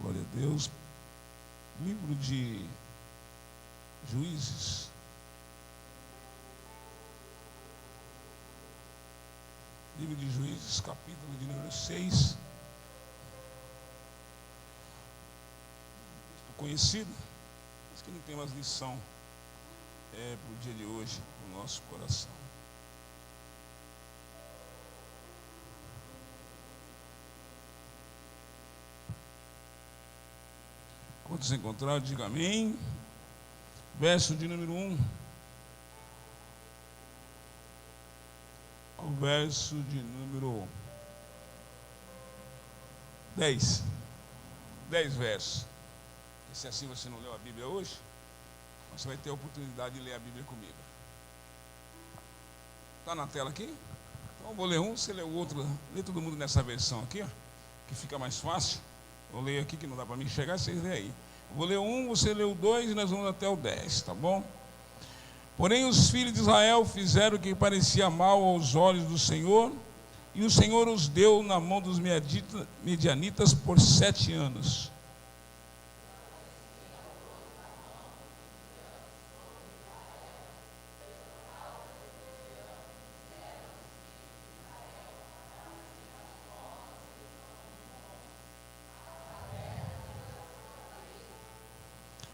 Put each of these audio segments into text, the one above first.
Glória a Deus. Livro de Juízes. Livro de Juízes, capítulo de número 6. Conhecido, mas que não tem mais lição para o dia de hoje, no nosso coração. Quantos encontraram, diga amém. Verso de número 1 ao verso de número 10. 10 versos. E se assim você não leu a Bíblia hoje, você vai ter a oportunidade de ler a Bíblia comigo. Está na tela aqui? Então eu vou ler um, você lê o outro. Lê todo mundo nessa versão aqui, ó, que fica mais fácil. Eu leio aqui que não dá para mim enxergar, vocês lêem aí. Eu vou ler um, você lê o 2 e nós vamos até o 10, tá bom? Porém os filhos de Israel fizeram o que parecia mal aos olhos do Senhor, e o Senhor os deu na mão dos medianitas por 7 anos.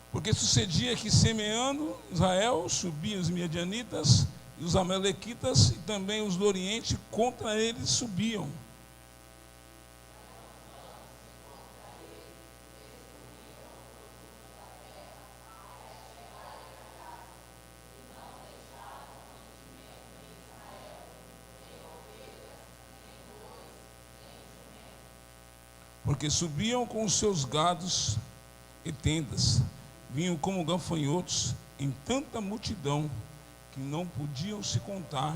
Porque sucedia que, semeando Israel, subiam os medianitas e os amalequitas, e também os do Oriente contra eles subiam. Porque subiam com os seus gados e tendas, vinham como gafanhotos em tanta multidão que não podiam se contar,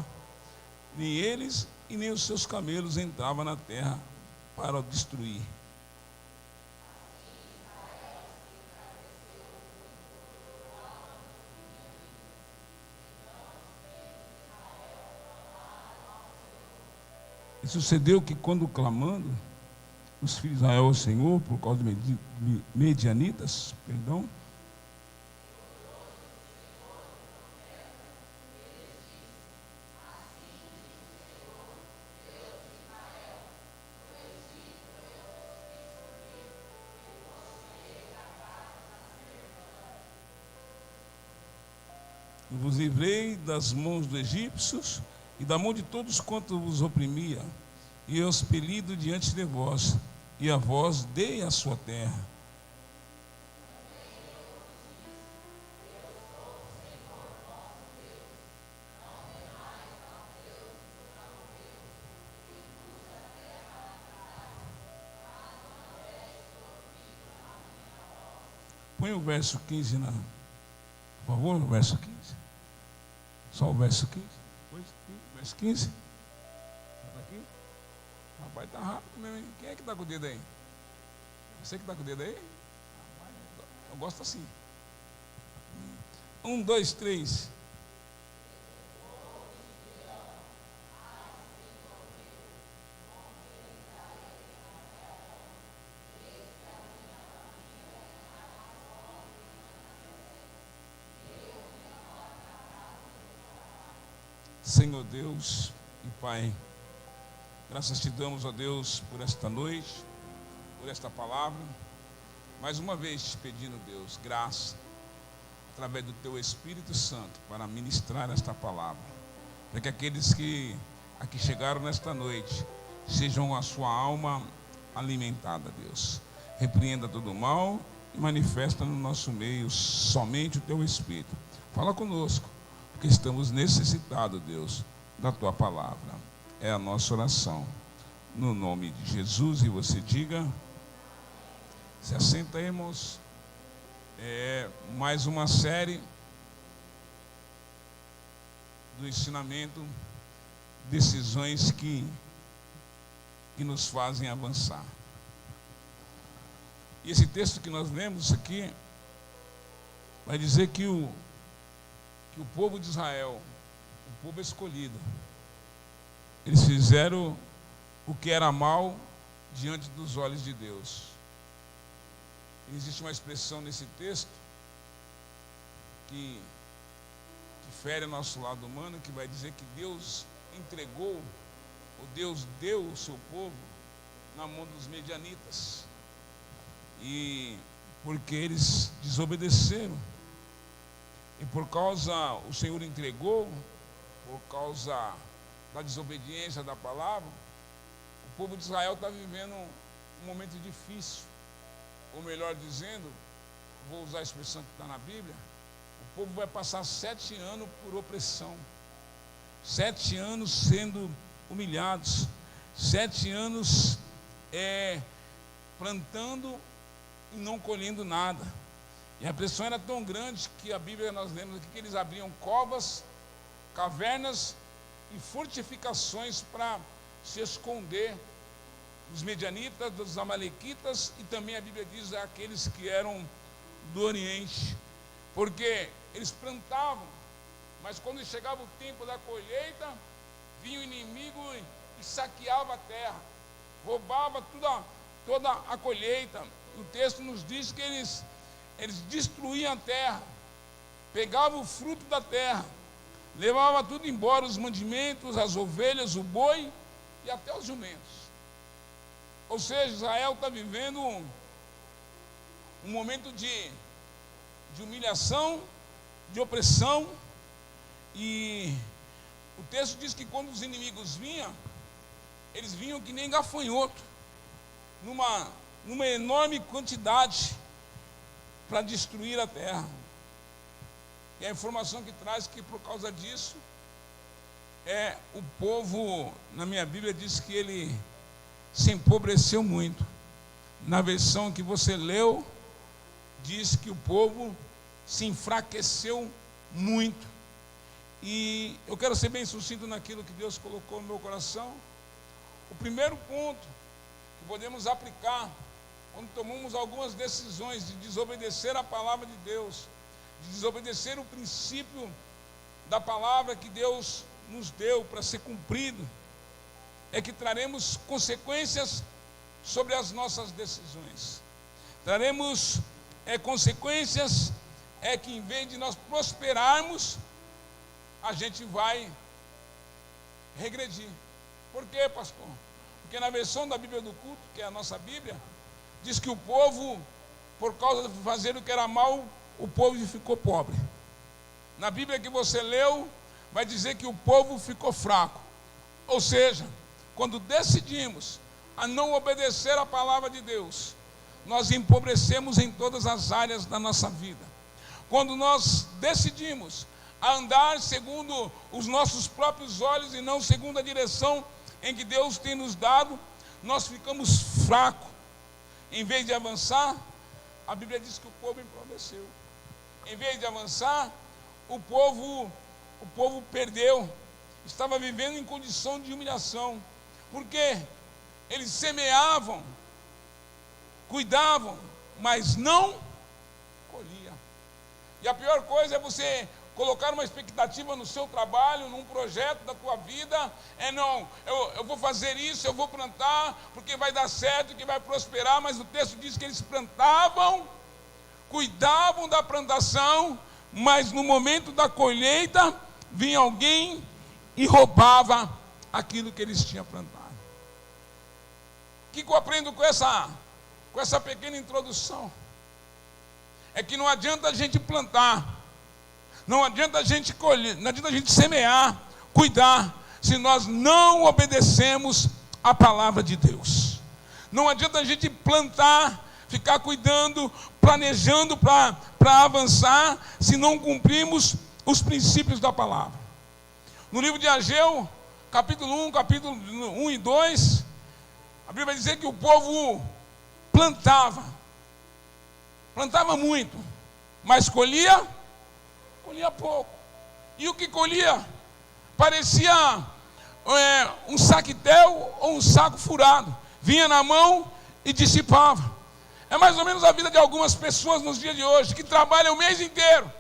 nem eles e nem os seus camelos entravam na terra para o destruir. E sucedeu que, quando clamando os filhos de Israel ao Senhor por causa de medianitas, e vos livrei das mãos dos egípcios e da mão de todos quanto vos oprimia, e eu expelido diante de vós, e a vós dei a sua terra. Põe o verso 15 por favor, o verso 15. Só o verso 15. Verso 15. Está aqui? Rapaz, está rápido mesmo, hein? Quem é que está com o dedo aí? Você que está com o dedo aí? Eu gosto assim. 1, 2, 3. Senhor Deus e Pai, graças te damos, ó Deus, por esta noite, por esta palavra. Mais uma vez te pedindo, Deus, graça, através do teu Espírito Santo, para ministrar esta palavra. Para que aqueles que aqui chegaram nesta noite, sejam a sua alma alimentada, Deus. Repreenda todo o mal e manifesta no nosso meio somente o teu Espírito. Fala conosco, porque estamos necessitados, Deus, da tua palavra. É a nossa oração, no nome de Jesus. E você diga, se assenta aí, irmãos. Mais uma série do ensinamento, decisões que nos fazem avançar. E esse texto que nós lemos aqui vai dizer que o povo de Israel, o povo escolhido, eles fizeram o que era mal diante dos olhos de Deus. Existe uma expressão nesse texto que fere o nosso lado humano, que vai dizer que Deus entregou, ou Deus deu o seu povo na mão dos medianitas, e porque eles desobedeceram, e por causa, o Senhor entregou, por causa da desobediência da palavra, o povo de Israel está vivendo um momento difícil, ou melhor dizendo, vou usar a expressão que está na Bíblia, o povo vai passar 7 anos por opressão, 7 anos sendo humilhados, 7 anos plantando e não colhendo nada. E a pressão era tão grande que a Bíblia, nós lemos aqui, que eles abriam covas, cavernas e fortificações para se esconder dos medianitas, dos amalequitas, e também a Bíblia diz aqueles que eram do Oriente, porque eles plantavam, mas quando chegava o tempo da colheita, vinha o inimigo e saqueava a terra, roubava toda a colheita. O texto nos diz que eles destruíam a terra, pegavam o fruto da terra, levavam tudo embora, os mantimentos, as ovelhas, o boi e até os jumentos. Ou seja, Israel está vivendo um momento de humilhação, de opressão, e o texto diz que quando os inimigos vinham, eles vinham que nem gafanhoto, numa enorme quantidade, para destruir a terra. E a informação que traz que por causa disso, o povo, na minha Bíblia diz que ele se empobreceu muito. Na versão que você leu, diz que o povo se enfraqueceu muito. E eu quero ser bem sucinto naquilo que Deus colocou no meu coração. O primeiro ponto que podemos aplicar quando tomamos algumas decisões de desobedecer a palavra de Deus, de desobedecer o princípio da palavra que Deus nos deu para ser cumprido, é que traremos consequências sobre as nossas decisões. Traremos consequências, que em vez de nós prosperarmos, a gente vai regredir. Por quê, pastor? Porque na versão da Bíblia do culto, que é a nossa Bíblia, diz que o povo, por causa de fazer o que era mal, o povo ficou pobre. Na Bíblia que você leu, vai dizer que o povo ficou fraco. Ou seja, quando decidimos a não obedecer a palavra de Deus, nós empobrecemos em todas as áreas da nossa vida. Quando nós decidimos a andar segundo os nossos próprios olhos e não segundo a direção em que Deus tem nos dado, nós ficamos fracos. Em vez de avançar, a Bíblia diz que o povo empobreceu. Em vez de avançar, o povo perdeu, estava vivendo em condição de humilhação, porque eles semeavam, cuidavam, mas não colhiam. E a pior coisa é você colocar uma expectativa no seu trabalho, num projeto da tua vida, eu vou fazer isso, eu vou plantar, porque vai dar certo, que vai prosperar, mas o texto diz que eles plantavam, cuidavam da plantação, mas no momento da colheita, vinha alguém e roubava aquilo que eles tinham plantado. O que eu aprendo com essa pequena introdução? É que não adianta a gente plantar, não adianta a gente colher, não adianta a gente semear, cuidar, se nós não obedecemos a palavra de Deus. Não adianta a gente plantar, ficar cuidando, planejando para avançar, se não cumprimos os princípios da palavra. No livro de Ageu, capítulo 1 e 2, a Bíblia vai dizer que o povo plantava muito, mas colhia pouco. E o que colhia parecia um saquetel ou um saco furado. Vinha na mão e dissipava. É mais ou menos a vida de algumas pessoas nos dias de hoje, que trabalham o mês inteiro.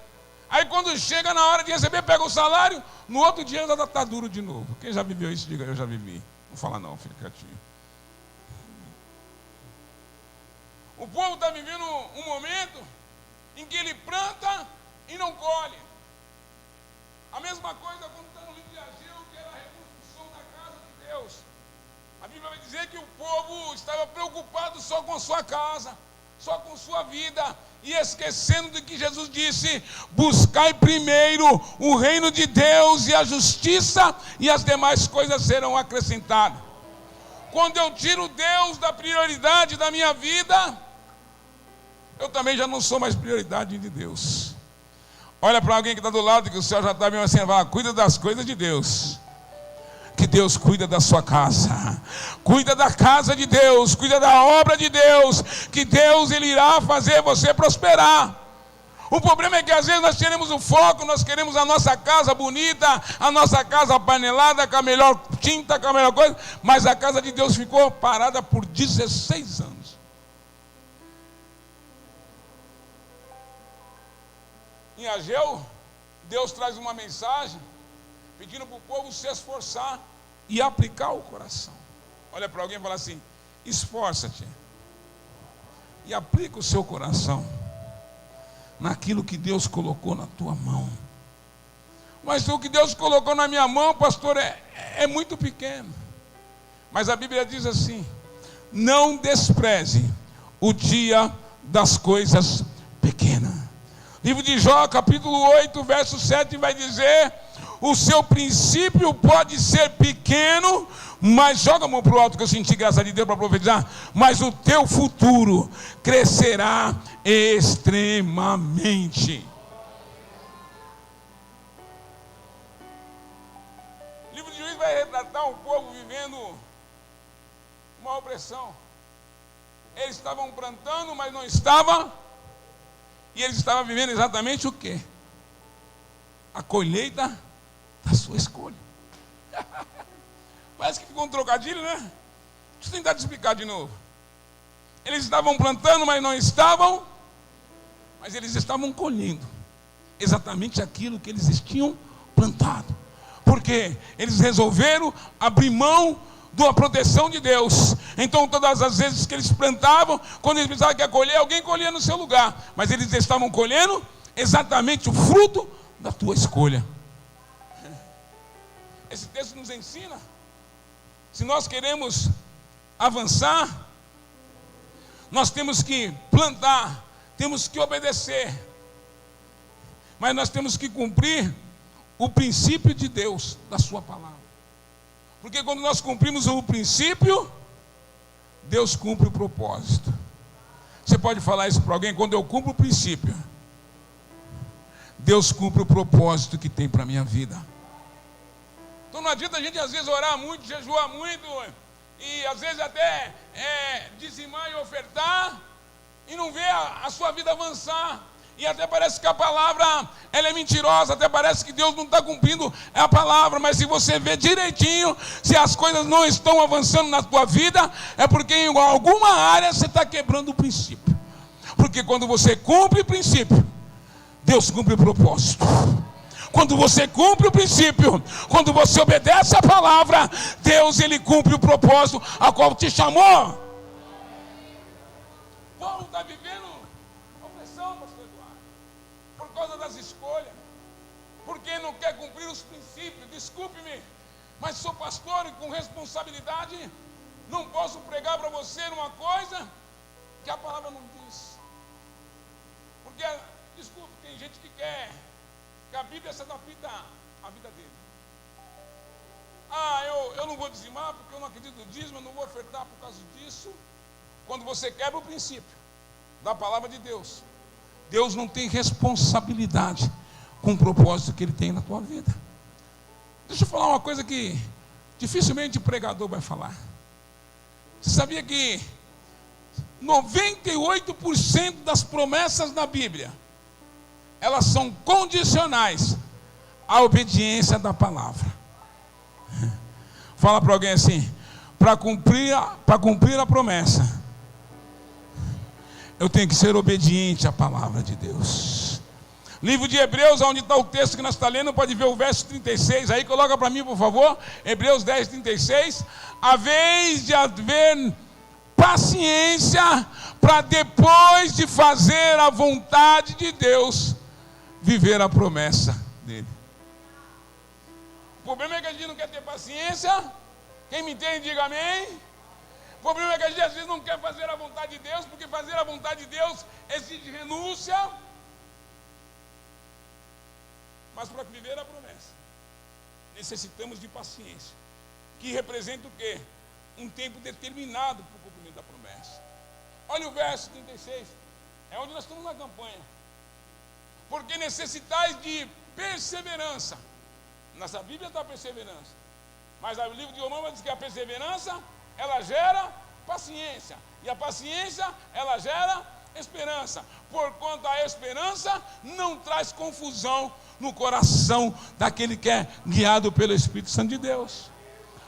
Aí quando chega na hora de receber, pega o salário, no outro dia já está duro de novo. Quem já viveu isso, diga, eu já vivi. Não fala não, fica quietinho. O povo está vivendo um momento em que ele planta e não colhe. A mesma coisa quando está no livro de Ageu, que era a reconstrução da casa de Deus. A Bíblia vai dizer que o povo estava preocupado só com a sua casa, só com sua vida, e esquecendo de que Jesus disse: buscai primeiro o reino de Deus e a justiça, e as demais coisas serão acrescentadas. Quando eu tiro Deus da prioridade da minha vida, eu também já não sou mais prioridade de Deus. Olha para alguém que está do lado, que o céu já está bem assim, fala: cuida das coisas de Deus. Que Deus cuida da sua casa, cuida da casa de Deus, cuida da obra de Deus, que Deus Ele irá fazer você prosperar. O problema é que às vezes nós queremos o foco, nós queremos a nossa casa bonita, a nossa casa panelada, com a melhor tinta, com a melhor coisa, mas a casa de Deus ficou parada por 16 anos. Em Ageu, Deus traz uma mensagem pedindo para o povo se esforçar e aplicar o coração. Olha para alguém e fala assim: esforça-te e aplica o seu coração naquilo que Deus colocou na tua mão. Mas o que Deus colocou na minha mão, pastor, é muito pequeno. Mas a Bíblia diz assim: não despreze o dia das coisas pequenas. Livro de Jó, capítulo 8, verso 7, vai dizer: o seu princípio pode ser pequeno, mas joga a mão para o alto, que eu senti graça de Deus para profetizar, mas o teu futuro crescerá extremamente. O livro de Juízes vai retratar um povo vivendo uma opressão. Eles estavam plantando, mas não estavam. E eles estavam vivendo exatamente o quê? A colheita da sua escolha. Parece que ficou um trocadilho, né? Deixa eu tentar te explicar de novo. Eles estavam plantando, mas não estavam. Mas eles estavam colhendo exatamente aquilo que eles tinham plantado. Porque eles resolveram abrir mão da proteção de Deus. Então todas as vezes que eles plantavam, quando eles precisavam que ia colher, alguém colhia no seu lugar. Mas eles estavam colhendo exatamente o fruto da tua escolha. Esse texto nos ensina, se nós queremos avançar, nós temos que plantar, temos que obedecer, mas nós temos que cumprir o princípio de Deus, da sua palavra. Porque quando nós cumprimos o princípio, Deus cumpre o propósito. Você pode falar isso para alguém: quando eu cumpro o princípio, Deus cumpre o propósito que tem para a minha vida. Então não adianta a gente às vezes orar muito, jejuar muito, e às vezes até dizimar e ofertar, e não ver a sua vida avançar. E até parece que a palavra ela é mentirosa, até parece que Deus não está cumprindo a palavra. Mas se você vê direitinho, se as coisas não estão avançando na tua vida, é porque em alguma área você está quebrando o princípio. Porque quando você cumpre o princípio, Deus cumpre o propósito. Quando você cumpre o princípio, quando você obedece a palavra, Deus Ele cumpre o propósito a qual te chamou. Paulo está vivendo opressão, pastor Eduardo, por causa das escolhas, porque não quer cumprir os princípios. Desculpe-me, mas sou pastor e com responsabilidade não posso pregar para você uma coisa que a palavra não diz. Porque, desculpe, tem gente que quer que a Bíblia se adapta à vida dele. Eu não vou dizimar porque eu não acredito no dízimo, eu não vou ofertar por causa disso. Quando você quebra o princípio da palavra de Deus, Deus não tem responsabilidade com o propósito que Ele tem na tua vida. Deixa eu falar uma coisa que dificilmente o pregador vai falar. Você sabia que 98% das promessas da Bíblia, elas são condicionais à obediência da palavra? Fala para alguém assim: para cumprir a promessa, eu tenho que ser obediente à palavra de Deus. Livro de Hebreus, onde está o texto que nós estamos lendo, pode ver o verso 36, aí coloca para mim, por favor. Hebreus 10, 36. A vez de haver paciência para depois de fazer a vontade de Deus, viver a promessa dele. O problema é que a gente não quer ter paciência. Quem me entende, diga amém. O problema é que a gente às vezes não quer fazer a vontade de Deus, porque fazer a vontade de Deus exige renúncia. Mas para viver a promessa, necessitamos de paciência, que representa o quê? Um tempo determinado para o cumprimento da promessa. Olha o verso 36, é onde nós estamos na campanha. Porque necessitais de perseverança. Nossa Bíblia está perseverança, mas o livro de Romanos diz que a perseverança, ela gera paciência, e a paciência, ela gera esperança, porquanto a esperança não traz confusão no coração daquele que é guiado pelo Espírito Santo de Deus.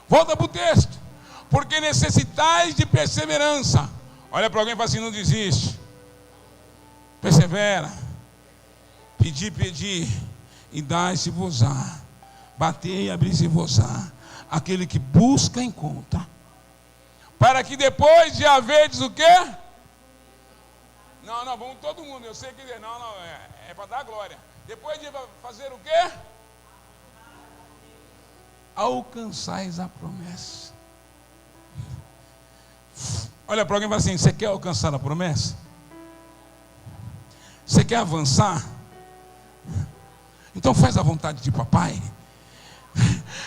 Volta para o texto. Porque necessitais de perseverança. Olha para alguém e fala assim: não desiste, persevera. Pedi, e dai-se-vos-á. Batei e abri-se-vos-á. Aquele que busca, encontra. Para que depois de haverdes o quê? Não, vamos todo mundo. Eu sei que é para dar glória. Depois de fazer o quê? Alcançais a promessa. Olha para alguém e fala assim: você quer alcançar a promessa? Você quer avançar? Então faz a vontade de papai.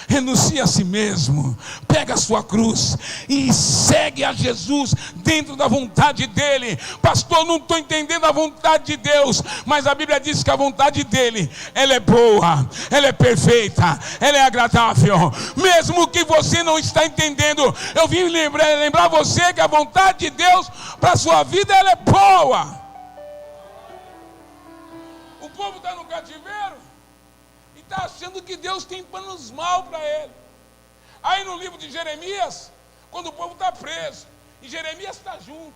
Renuncia a si mesmo, pega a sua cruz e segue a Jesus dentro da vontade dele. Pastor, não estou entendendo a vontade de Deus, mas a Bíblia diz que a vontade dele, ela é boa, ela é perfeita, ela é agradável. Mesmo que você não está entendendo, eu vim lembrar você que a vontade de Deus para a sua vida, ela é boa. O povo está no cativeiro, está achando que Deus tem planos mal para ele. Aí no livro de Jeremias, quando o povo está preso, e Jeremias está junto,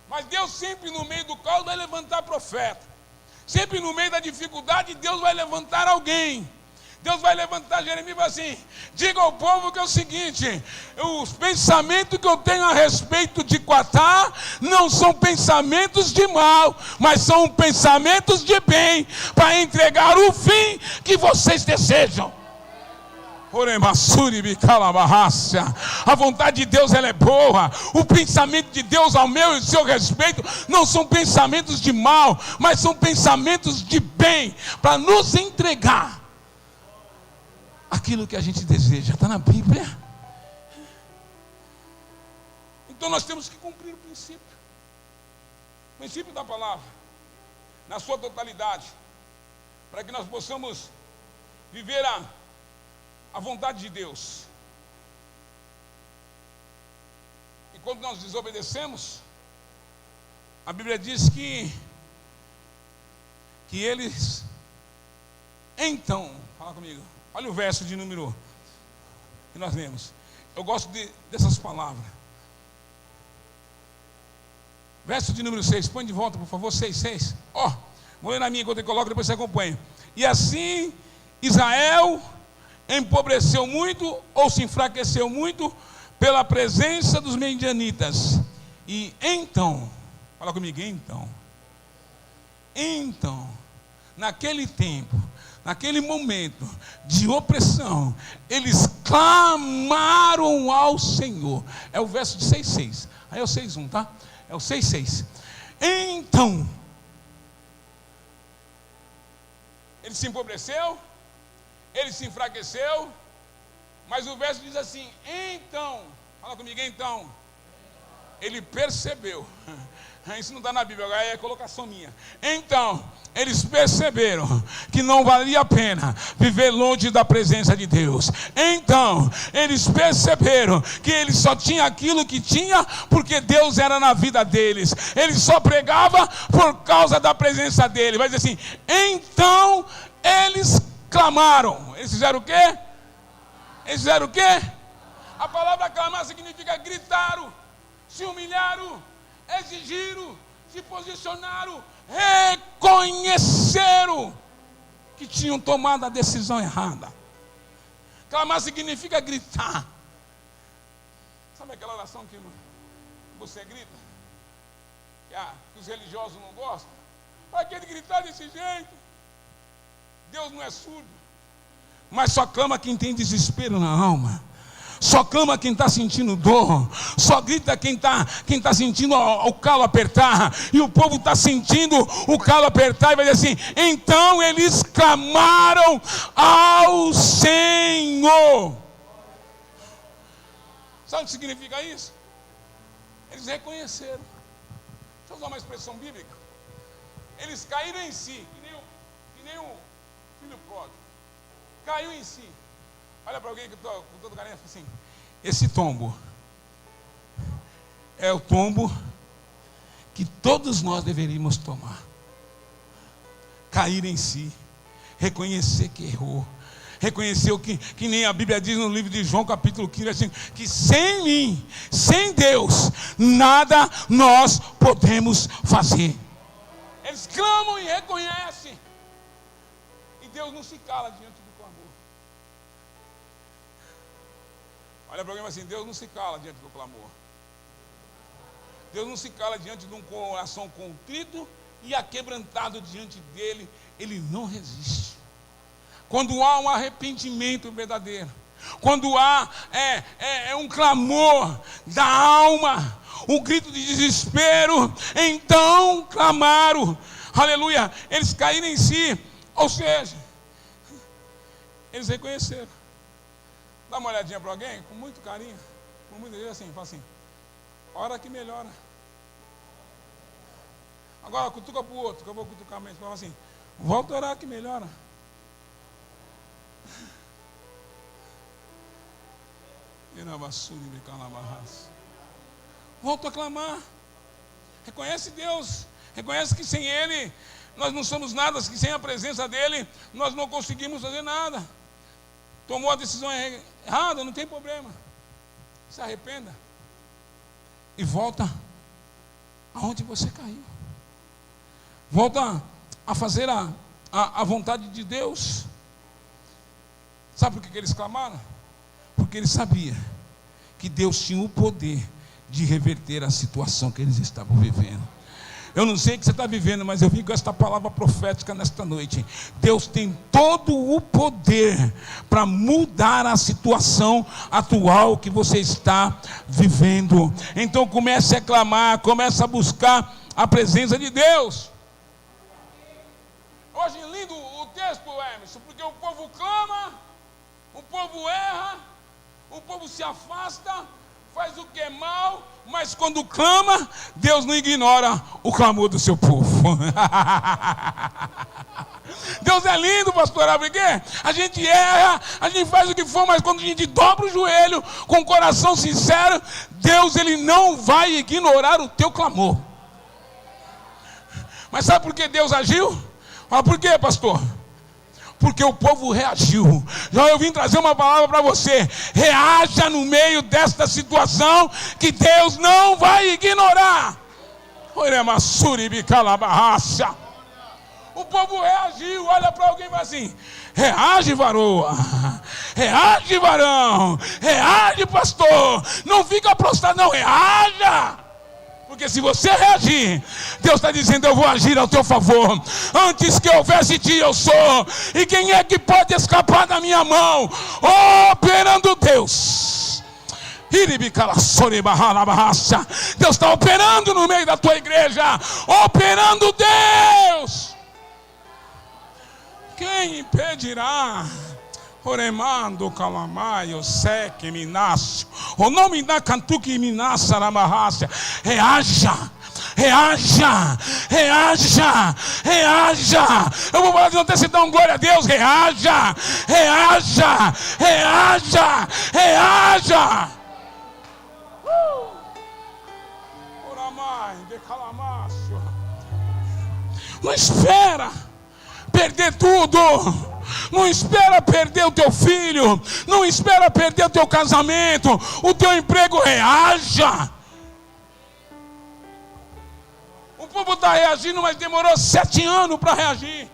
mas Deus sempre no meio do caos vai levantar profeta. Sempre no meio da dificuldade, Deus vai levantar alguém. Deus vai levantar Jeremias e vai assim: diga ao povo que é o seguinte: os pensamentos que eu tenho a respeito de Quatá não são pensamentos de mal, mas são pensamentos de bem, para entregar o fim que vocês desejam. A vontade de Deus, ela é boa. O pensamento de Deus ao meu e ao seu respeito não são pensamentos de mal, mas são pensamentos de bem, para nos entregar aquilo que a gente deseja. Está na Bíblia. Então nós temos que cumprir o princípio da palavra na sua totalidade, para que nós possamos viver a vontade de Deus. E quando nós desobedecemos, a Bíblia diz que eles então, fala comigo, olha o verso de número que nós lemos. Eu gosto dessas palavras. Verso de número 6, põe de volta, por favor, 6. Vou ler na minha enquanto eu coloco, depois você acompanha. E assim Israel empobreceu muito, ou se enfraqueceu muito, pela presença dos medianitas. E então, fala comigo, então, naquele tempo, naquele momento de opressão, eles clamaram ao Senhor. É o verso de 6:6. Aí é o 6:1, tá? É o 6:6. Então, ele se empobreceu, ele se enfraqueceu, mas o verso diz assim: então, fala comigo, então, ele percebeu. Isso não está na Bíblia, agora é a colocação minha. Então, eles perceberam que não valia a pena viver longe da presença de Deus. Então, eles perceberam que eles só tinham aquilo que tinha porque Deus era na vida deles. Eles só pregavam por causa da presença dele. Vai dizer assim: então, eles clamaram. Eles fizeram o quê? A palavra clamar significa gritaram, se humilharam, exigiram, se posicionaram, reconheceram que tinham tomado a decisão errada. Clamar significa gritar. Sabe aquela oração que você grita, que os religiosos não gostam? Para que ele gritar desse jeito? Deus não é surdo. Mas só clama quem tem desespero na alma. Só clama quem está sentindo dor. Só grita quem tá sentindo o calo apertar. E o povo está sentindo o calo apertar. E vai dizer assim: então eles clamaram ao Senhor. Sabe o que significa isso? Eles reconheceram. Deixa eu usar uma expressão bíblica. Eles caíram em si, que nem o filho pródigo. Caiu em si. Olha para alguém que estou com todo carinho e fala assim: esse tombo é o tombo que todos nós deveríamos tomar. Cair em si, reconhecer que errou, reconhecer que nem a Bíblia diz no livro de João, capítulo 15, assim, que sem mim, sem Deus, nada nós podemos fazer. Eles clamam e reconhecem, e Deus não se cala diante do clamor. Olha para alguém assim: Deus não se cala diante do clamor. Deus não se cala diante de um coração contrito e aquebrantado diante dele, ele não resiste. Quando há um arrependimento verdadeiro, quando há um clamor da alma, um grito de desespero, então clamaram, aleluia, eles caíram em si, ou seja, eles reconheceram. Dá uma olhadinha para alguém, com muito carinho, com muito jeito assim, fala assim: ora que melhora. Agora cutuca para o outro, que eu vou cutucar mais, fala assim: volta a orar que melhora. Volta a clamar. Reconhece Deus, reconhece que sem Ele nós não somos nada, que sem a presença dEle nós não conseguimos fazer nada. Tomou a decisão errada, não tem problema. Se arrependa e volta aonde você caiu. Volta a fazer a vontade de Deus. Sabe por que eles clamaram? Porque eles sabiam que Deus tinha o poder de reverter a situação que eles estavam vivendo. Eu não sei o que você está vivendo, mas eu vim com esta palavra profética nesta noite. Deus tem todo o poder para mudar a situação atual que você está vivendo. Então comece a clamar, comece a buscar a presença de Deus. Eu acho lindo o texto, Emerson, porque o povo clama, o povo erra, o povo se afasta, faz o que é mal, mas quando clama, Deus não ignora o clamor do seu povo. Deus é lindo, pastor, porque a gente erra, a gente faz o que for, mas quando a gente dobra o joelho com o coração sincero, Deus, ele não vai ignorar o teu clamor. Mas sabe por que Deus agiu? Fala, por quê, pastor? Porque o povo reagiu. Já eu vim trazer uma palavra para você: reaja no meio desta situação, que Deus não vai ignorar. O povo reagiu. Olha para alguém e fala assim: reage, varoa, reage, varão, reage, pastor, não fica prostrado, não, reaja. Porque se você reagir, Deus está dizendo: eu vou agir ao teu favor. Antes que houvesse ti, eu sou. E quem é que pode escapar da minha mão? Operando Deus. Deus está operando no meio da tua igreja. Operando Deus. Quem impedirá? Oremando calamaio seque minácio. O nome da cantuque minassa na barraça. Reaja. Reaja, reaja, reaja. Eu vou falar de ontem, você dá um glória a Deus. Reaja, reaja, reaja, reaja. Oramai, decalamácio. Não espera perder tudo. Não espera perder o teu filho. Não espera perder o teu casamento, o teu emprego. Reaja. O povo está reagindo, mas demorou 7 anos para reagir.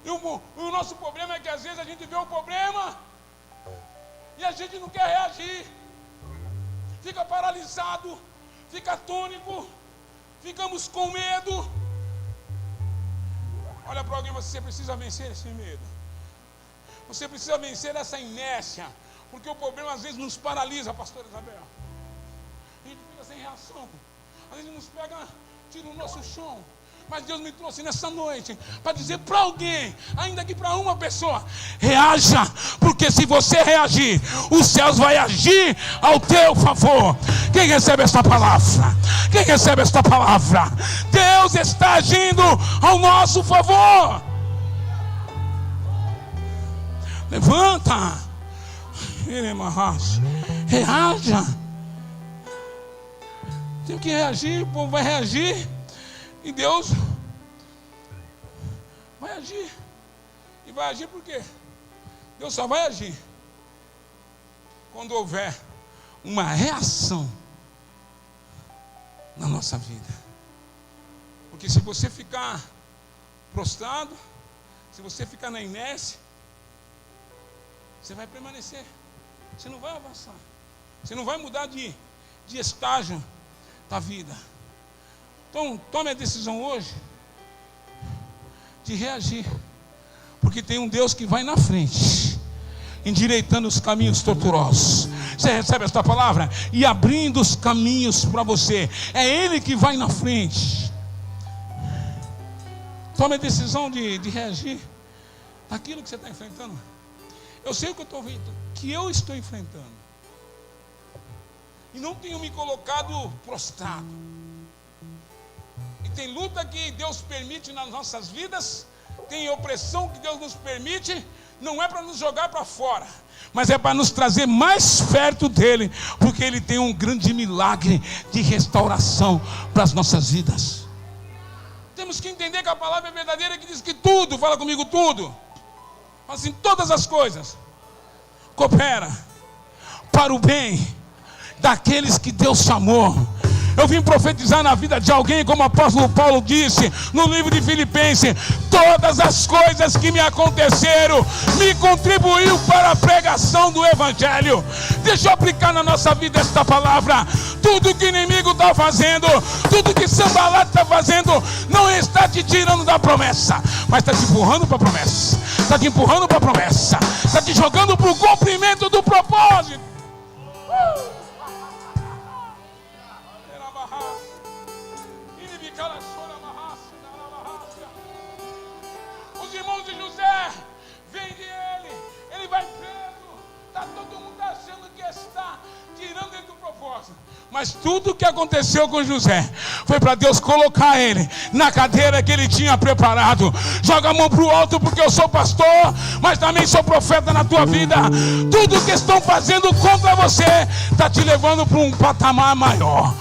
E o nosso problema é que às vezes a gente vê o problema e a gente não quer reagir. fica paralisado, fica atônico, ficamos com medo. Olha para alguém, você precisa vencer esse medo. Você precisa vencer essa inércia, porque o problema às vezes nos paralisa, pastor Isabel. A gente fica sem reação, às vezes nos pega, tira o nosso chão. Mas Deus me trouxe nessa noite para dizer para alguém, ainda que para uma pessoa: reaja, porque se você reagir, os céus vão agir ao teu favor. Quem recebe esta palavra? Quem recebe esta palavra? Deus está agindo ao nosso favor. Levanta, reaja. Tem que reagir, o povo vai reagir. E Deus vai agir. E vai agir por quê? Deus só vai agir quando houver uma reação na nossa vida. Porque se você ficar prostrado, se você ficar na inércia, você vai permanecer. Você não vai avançar. Você não vai mudar de estágio da vida. Então, tome a decisão hoje de reagir, porque tem um Deus que vai na frente, endireitando os caminhos tortuosos. Você recebe esta palavra? E abrindo os caminhos para você. É Ele que vai na frente. Tome a decisão de reagir daquilo que você está enfrentando. Eu sei o que eu estou enfrentando, e não tenho me colocado prostrado. Tem luta que Deus permite nas nossas vidas, tem opressão que Deus nos permite, não é para nos jogar para fora, mas é para nos trazer mais perto dEle, porque Ele tem um grande milagre de restauração para as nossas vidas. Temos que entender que a palavra é verdadeira, que diz que tudo, fala comigo, tudo, assim, todas as coisas coopera para o bem daqueles que Deus chamou. Eu vim profetizar na vida de alguém, como o apóstolo Paulo disse no livro de Filipenses: todas as coisas que me aconteceram me contribuiu para a pregação do Evangelho. Deixa eu aplicar na nossa vida esta palavra. Tudo que o inimigo está fazendo, tudo que Sanbalate está fazendo, não está te tirando da promessa, mas está te empurrando para a promessa, está te empurrando para a promessa, está te jogando para o cumprimento do propósito. Os irmãos de José vêm de ele vai preso, está todo mundo achando que está tirando ele do propósito, mas tudo que aconteceu com José foi para Deus colocar ele na cadeira que ele tinha preparado. Joga a mão para o alto, porque eu sou pastor, mas também sou profeta na tua vida. Tudo que estão fazendo contra você está te levando para um patamar maior.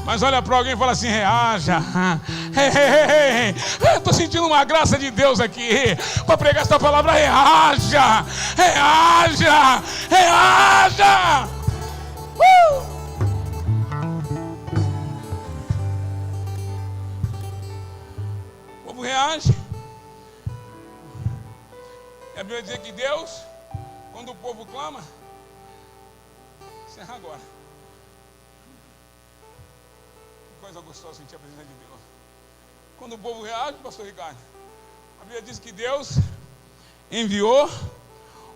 Mas olha para alguém e fala assim: reaja. Estou sentindo uma graça de Deus aqui para pregar esta palavra. Reaja, reaja, reaja. O povo reage. É a Bíblia dizer que Deus, quando o povo clama, encerra agora. Que coisa gostosa sentir a presença de Deus. Quando o povo reage, pastor Ricardo, a Bíblia diz que Deus enviou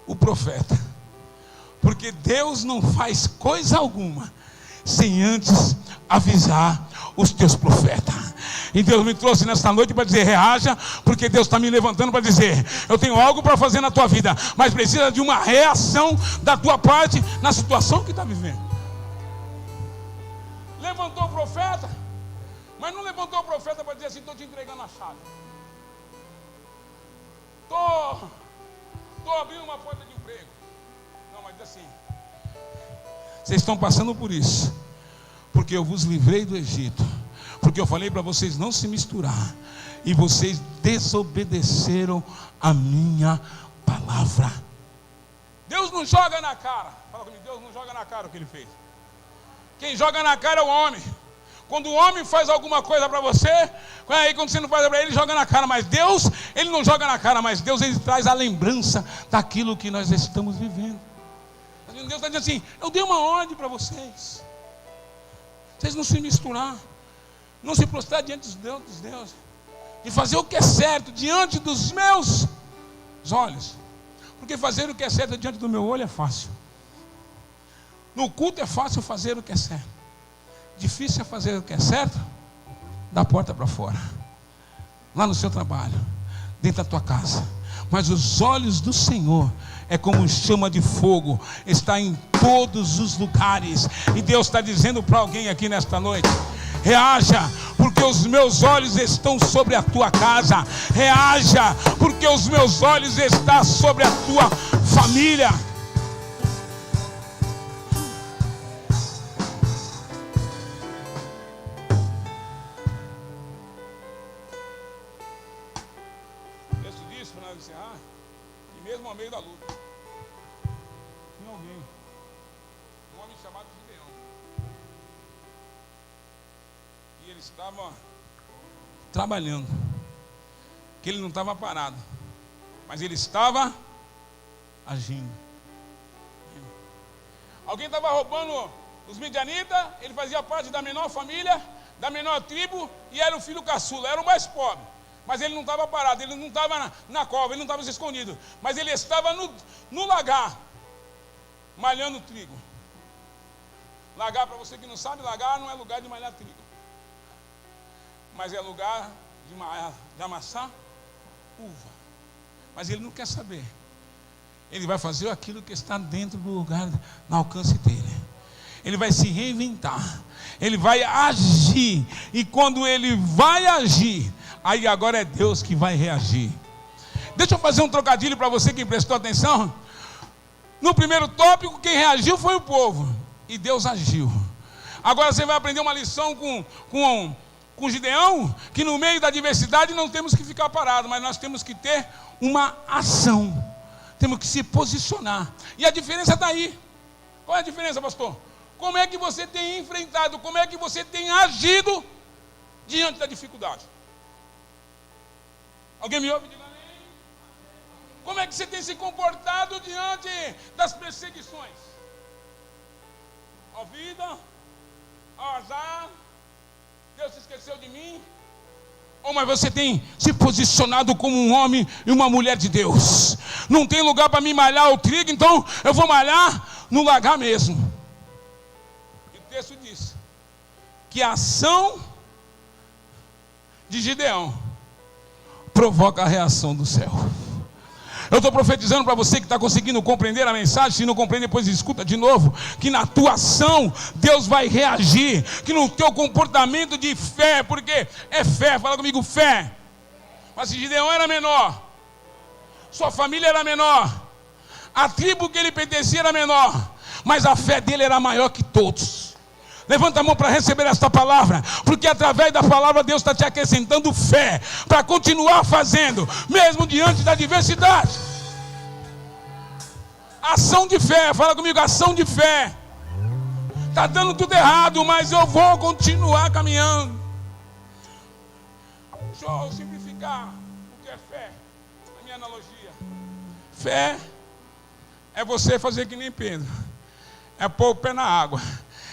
o profeta, porque Deus não faz coisa alguma sem antes avisar os teus profetas. E Deus me trouxe nesta noite para dizer: reaja, porque Deus está me levantando para dizer: eu tenho algo para fazer na tua vida, mas precisa de uma reação da tua parte na situação que está vivendo. Levantou o profeta, mas não levantou o profeta para dizer assim: estou te entregando a chave, estou abrindo uma porta de emprego. Não, mas diz assim: vocês estão passando por isso porque eu vos livrei do Egito, porque eu falei para vocês não se misturar, e vocês desobedeceram a minha palavra. Deus não joga na cara. Fala comigo, Deus não joga na cara o que ele fez. Quem joga na cara é o homem. Quando o homem faz alguma coisa para você, aí quando você não faz para ele, joga na cara. Mas Deus, ele não joga na cara, mas Deus, ele traz a lembrança daquilo que nós estamos vivendo. Deus está dizendo assim: eu dei uma ordem para vocês. Vocês não se misturar, não se prostrar diante dos deuses, de fazer o que é certo diante dos meus olhos. Porque fazer o que é certo diante do meu olho é fácil. No culto é fácil fazer o que é certo. Difícil é fazer o que é certo da porta para fora, lá no seu trabalho, dentro da tua casa. Mas os olhos do Senhor é como chama de fogo, está em todos os lugares. E Deus está dizendo para alguém aqui nesta noite: reaja, porque os meus olhos estão sobre a tua casa. Reaja, porque os meus olhos estão sobre a tua família. E mesmo ao meio da luta, tinha alguém, um homem chamado Gideão, e ele estava trabalhando, que ele não estava parado, mas ele estava agindo. Alguém estava roubando os midianitas, ele fazia parte da menor família, da menor tribo, e era o filho caçula, era o mais pobre. Mas ele não estava parado, ele não estava na cova, ele não estava escondido. Mas ele estava no lagar, malhando trigo. Lagar, para você que não sabe, lagar não é lugar de malhar trigo. Mas é lugar de amassar uva. Mas ele não quer saber. Ele vai fazer aquilo que está dentro do lugar, no alcance dele. Ele vai se reinventar. Ele vai agir. E quando ele vai agir, aí agora é Deus que vai reagir. Deixa eu fazer um trocadilho para você que prestou atenção. No primeiro tópico, quem reagiu foi o povo, e Deus agiu. Agora você vai aprender uma lição com Gideão, que no meio da adversidade não temos que ficar parados, mas nós temos que ter uma ação. Temos que se posicionar. E a diferença está aí. Qual é a diferença, pastor? Como é que você tem enfrentado, como é que você tem agido diante da dificuldade? Alguém me ouve? Diga amém. Como é que você tem se comportado diante das perseguições? Ó vida, ó azar, Deus se esqueceu de mim. Ou mas você tem se posicionado como um homem e uma mulher de Deus. Não tem lugar para me malhar o trigo, então eu vou malhar no lagar mesmo. E o texto diz que a ação de Gideão provoca a reação do céu. Eu estou profetizando para você que está conseguindo compreender a mensagem. Se não compreende, depois escuta de novo. Que na tua ação Deus vai reagir. Que no teu comportamento de fé, porque é fé, fala comigo, fé. Mas se Gideão era menor, sua família era menor, a tribo que ele pertencia era menor, mas a fé dele era maior que todos. Levanta a mão para receber esta palavra, porque através da palavra Deus está te acrescentando fé, para continuar fazendo, mesmo diante da adversidade. Ação de fé, fala comigo, ação de fé. Está dando tudo errado, mas eu vou continuar caminhando. Deixa eu simplificar o que é fé, a minha analogia. Fé é você fazer que nem Pedro, é pôr o pé na água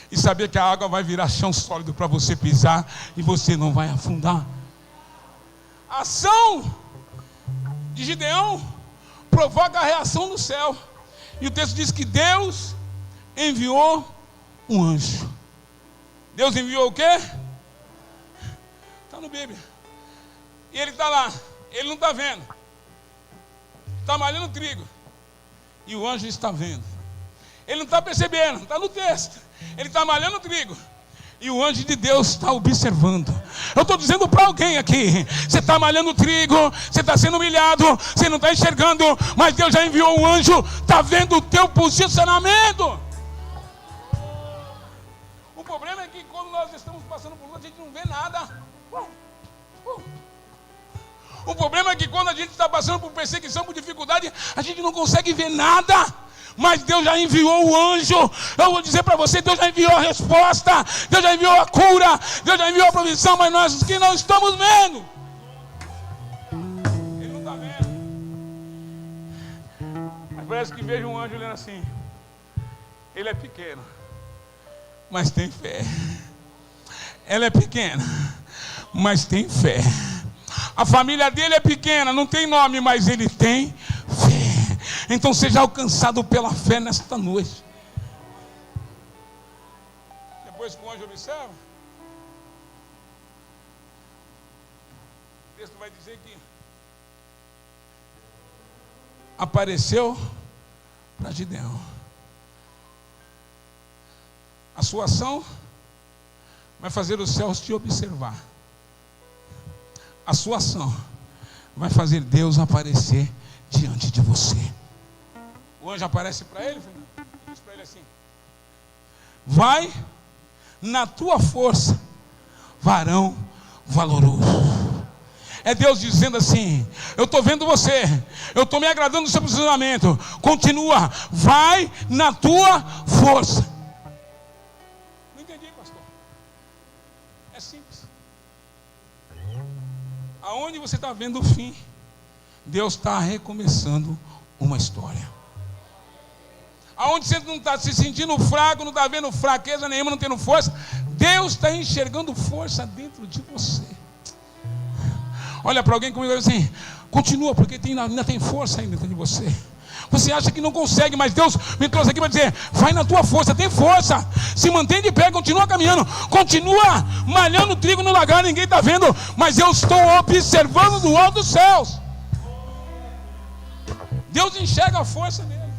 e saber que a água vai virar chão sólido para você pisar e você não vai afundar. A ação de Gideão provoca a reação do céu. E o texto diz que Deus enviou um anjo. Deus enviou o quê? Está no Bíblia. E ele está lá, ele não está vendo. Está malhando trigo. E o anjo está vendo. Ele não está percebendo, está no texto. Ele está malhando trigo. E o anjo de Deus está observando. Eu estou dizendo para alguém aqui: você está malhando trigo, você está sendo humilhado, você não está enxergando, mas Deus já enviou um anjo, está vendo o teu posicionamento. O problema é que quando nós estamos passando por luta, a gente não vê nada. O problema é que quando a gente está passando por perseguição, por dificuldade, a gente não consegue ver nada. mas Deus já enviou o anjo. Eu vou dizer para você, Deus já enviou a resposta, Deus já enviou a cura, Deus já enviou a provisão, mas nós que não estamos vendo. Ele não está vendo. Mas parece que vejo um anjo olhando assim. Ele é pequeno, mas tem fé. Ela é pequena, mas tem fé. A família dele é pequena, não tem nome, mas ele tem fé. Então seja alcançado pela fé nesta noite. Depois que o anjo observa, o texto vai dizer que apareceu para Gideão. A sua ação vai fazer os céus te observar. A sua ação vai fazer Deus aparecer diante de você. O anjo aparece para ele, e diz para ele assim: vai na tua força, varão valoroso. É Deus dizendo assim: eu estou vendo você, eu estou me agradando do seu posicionamento. Continua, vai na tua força. Não entendi, pastor. É simples. Aonde você está vendo o fim, Deus está recomeçando uma história. Aonde você não está se sentindo fraco, não está vendo fraqueza nenhuma, não tendo força, Deus está enxergando força dentro de você. Olha para alguém comigo assim: continua, porque ainda tem força aí dentro de você. Você acha que não consegue, mas Deus me trouxe aqui para dizer: vai na tua força, tem força, se mantém de pé, continua caminhando, continua malhando trigo no lagar, ninguém está vendo, mas eu estou observando do alto dos céus. Deus enxerga a força nele,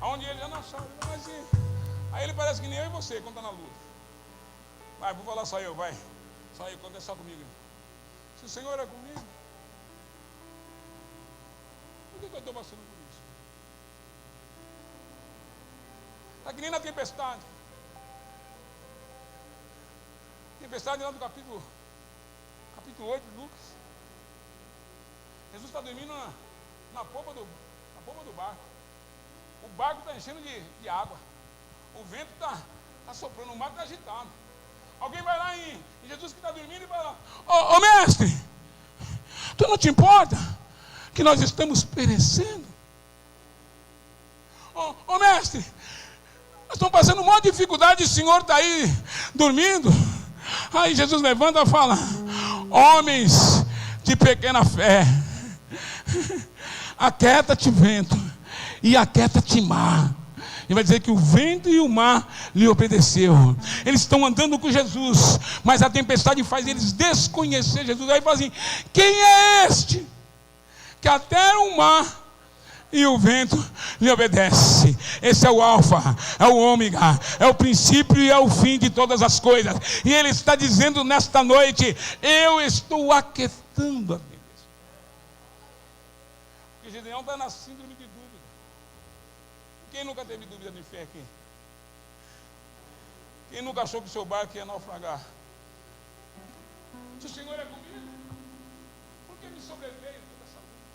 aonde ele já não achava, mas aí ele parece que nem eu e você quando está na luta. Vai, vou falar só eu, vai, só eu, quando é só comigo. Se o Senhor é comigo, por que eu estou passando por isso? Está que nem na tempestade. Tempestade lá do capítulo 8 de Lucas. Jesus está dormindo na polpa do barco. O barco está enchendo de água. O vento está soprando, o mar está agitado. Alguém vai lá em Jesus que está dormindo e vai lá: ô mestre, tu não te importa que nós estamos perecendo? Ô mestre, nós estamos passando um monte de dificuldade e o Senhor está aí dormindo. Aí Jesus levanta e fala: homens de pequena fé, aquieta-te vento e aquieta-te mar. Ele vai dizer que o vento e o mar lhe obedeceu. Eles estão andando com Jesus, mas a tempestade faz eles desconhecer Jesus. Aí fala assim: quem é este que até o mar e o vento lhe obedece? Esse é o alfa, é o ômega, é o princípio e é o fim de todas as coisas. E ele está dizendo nesta noite: eu estou aquietando a Deus. Porque Gideão está na síndrome de dúvida. Quem nunca teve dúvida de fé aqui? Quem nunca achou que o seu barco ia naufragar? Se o Senhor é comigo, por que me sobreveio toda essa luta?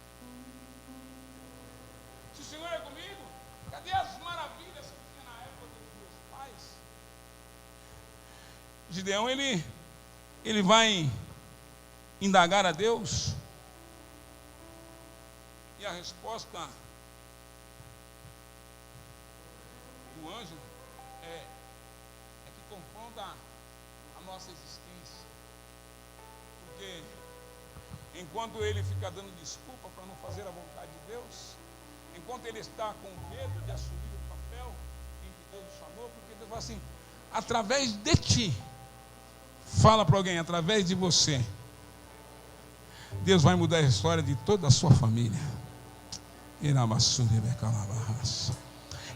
Se o Senhor é comigo, cadê as maravilhas que tinha na época dos meus pais? Gideão, ele vai indagar a Deus, e a resposta do anjo é que confronta a nossa existência. Porque enquanto ele fica dando desculpa para não fazer a vontade de Deus, enquanto ele está com medo de assumir o papel em que Deus o chamou, porque Deus fala assim: através de ti, fala para alguém, através de você, Deus vai mudar a história de toda a sua família.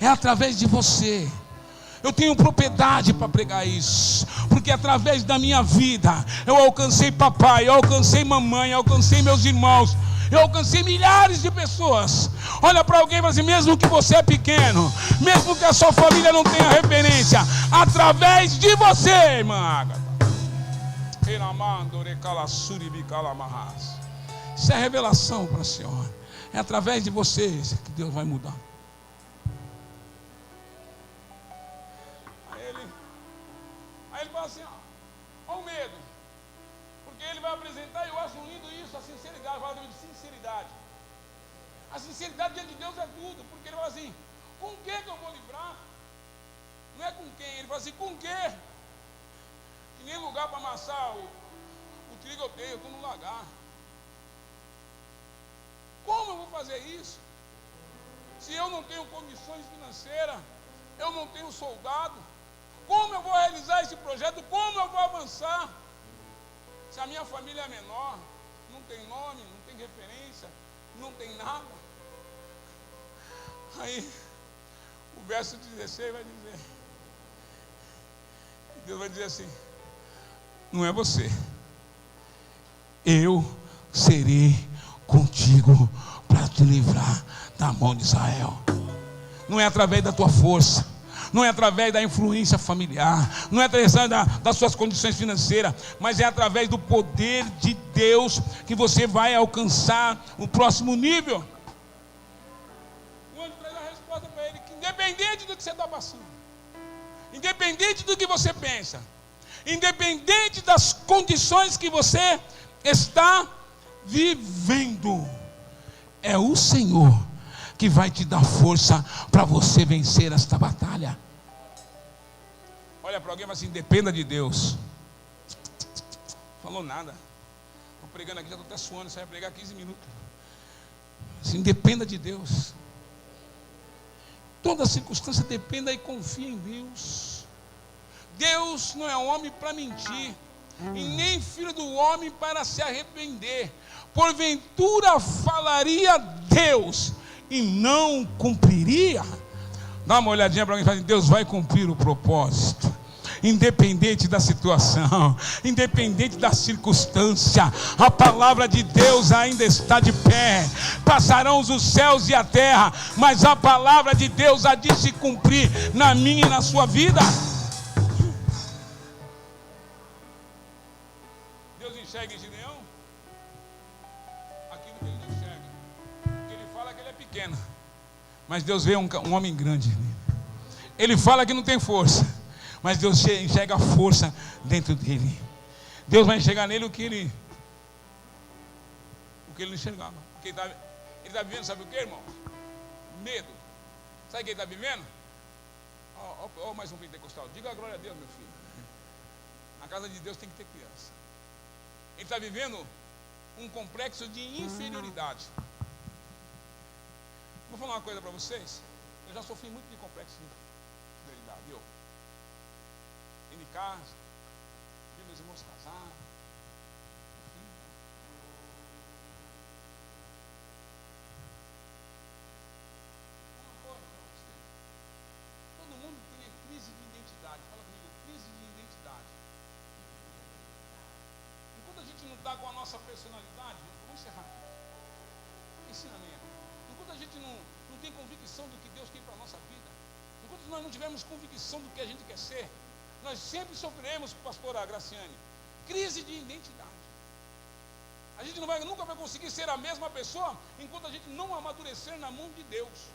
É através de você. Eu tenho propriedade para pregar isso, porque através da minha vida eu alcancei papai, eu alcancei mamãe, eu alcancei meus irmãos, eu alcancei milhares de pessoas. Olha para alguém e fala assim: mesmo que você é pequeno, mesmo que a sua família não tenha referência, através de você, irmã, isso é revelação para a senhora. É através de vocês que Deus vai mudar. Aí ele fala assim, ó o medo. Porque ele vai apresentar, e eu acho lindo isso, a sinceridade, fala de sinceridade. A sinceridade diante de Deus é tudo, porque ele fala assim, com que eu vou livrar? Não é com quem, ele fala assim, com que? Que nem lugar para amassar o trigo eu tenho, eu estou no lagar. Como eu vou fazer isso? Se eu não tenho condições financeiras, eu não tenho soldado, como eu vou realizar esse projeto? Como eu vou avançar? Se a minha família é menor, não tem nome, não tem referência, não tem nada. Aí, o verso 16 vai dizer, Deus vai dizer assim, não é você, eu serei contigo para te livrar da mão de Israel. Não é através da tua força, não é através da influência familiar, não é através das suas condições financeiras, mas é através do poder de Deus que você vai alcançar o próximo nível. O anjo traz a resposta para ele, que independente do que você está passando, independente do que você pensa, independente das condições que você está vivendo, é o Senhor que vai te dar força para você vencer esta batalha. Olha para alguém e fala assim, dependa de Deus. Falou nada. Estou pregando aqui, já estou até suando, você vai pregar 15 minutos. Assim, dependa de Deus. Toda circunstância dependa e confia em Deus. Deus não é homem para mentir, e nem filho do homem para se arrepender. Porventura falaria Deus e não cumpriria? Dá uma olhadinha para alguém e fala, Deus vai cumprir o propósito, independente da situação, independente da circunstância. A palavra de Deus ainda está de pé. Passarão os céus e a terra, mas a palavra de Deus há de se cumprir na minha e na sua vida. Deus enxerga em Gideão aquilo que ele não enxerga, porque ele fala que ele é pequeno, mas Deus vê um homem grande. Ele fala que não tem força, mas Deus enxerga a força dentro dele. Deus vai enxergar nele o que ele não enxergava. Porque ele está vivendo, sabe o que, irmão? Medo. Sabe o que ele está vivendo? Ó, mais um pentecostal. Diga a glória a Deus, meu filho. Na casa de Deus tem que ter criança. Ele está vivendo um complexo de inferioridade. Vou falar uma coisa para vocês. Eu já sofri muito de complexo de inferioridade. Eu em casa, vi meus irmãos casados. Uma coisa para vocês. Todo mundo tem crise de identidade. Fala comigo, crise de identidade. Enquanto a gente não está com a nossa personalidade, vamos encerrar aqui. Ensinamento. Enquanto a gente não tem convicção do que Deus tem para a nossa vida, enquanto nós não tivermos convicção do que a gente quer ser, nós sempre sofreremos, pastora Graciane, crise de identidade. A gente nunca vai conseguir ser a mesma pessoa enquanto a gente não amadurecer na mão de Deus.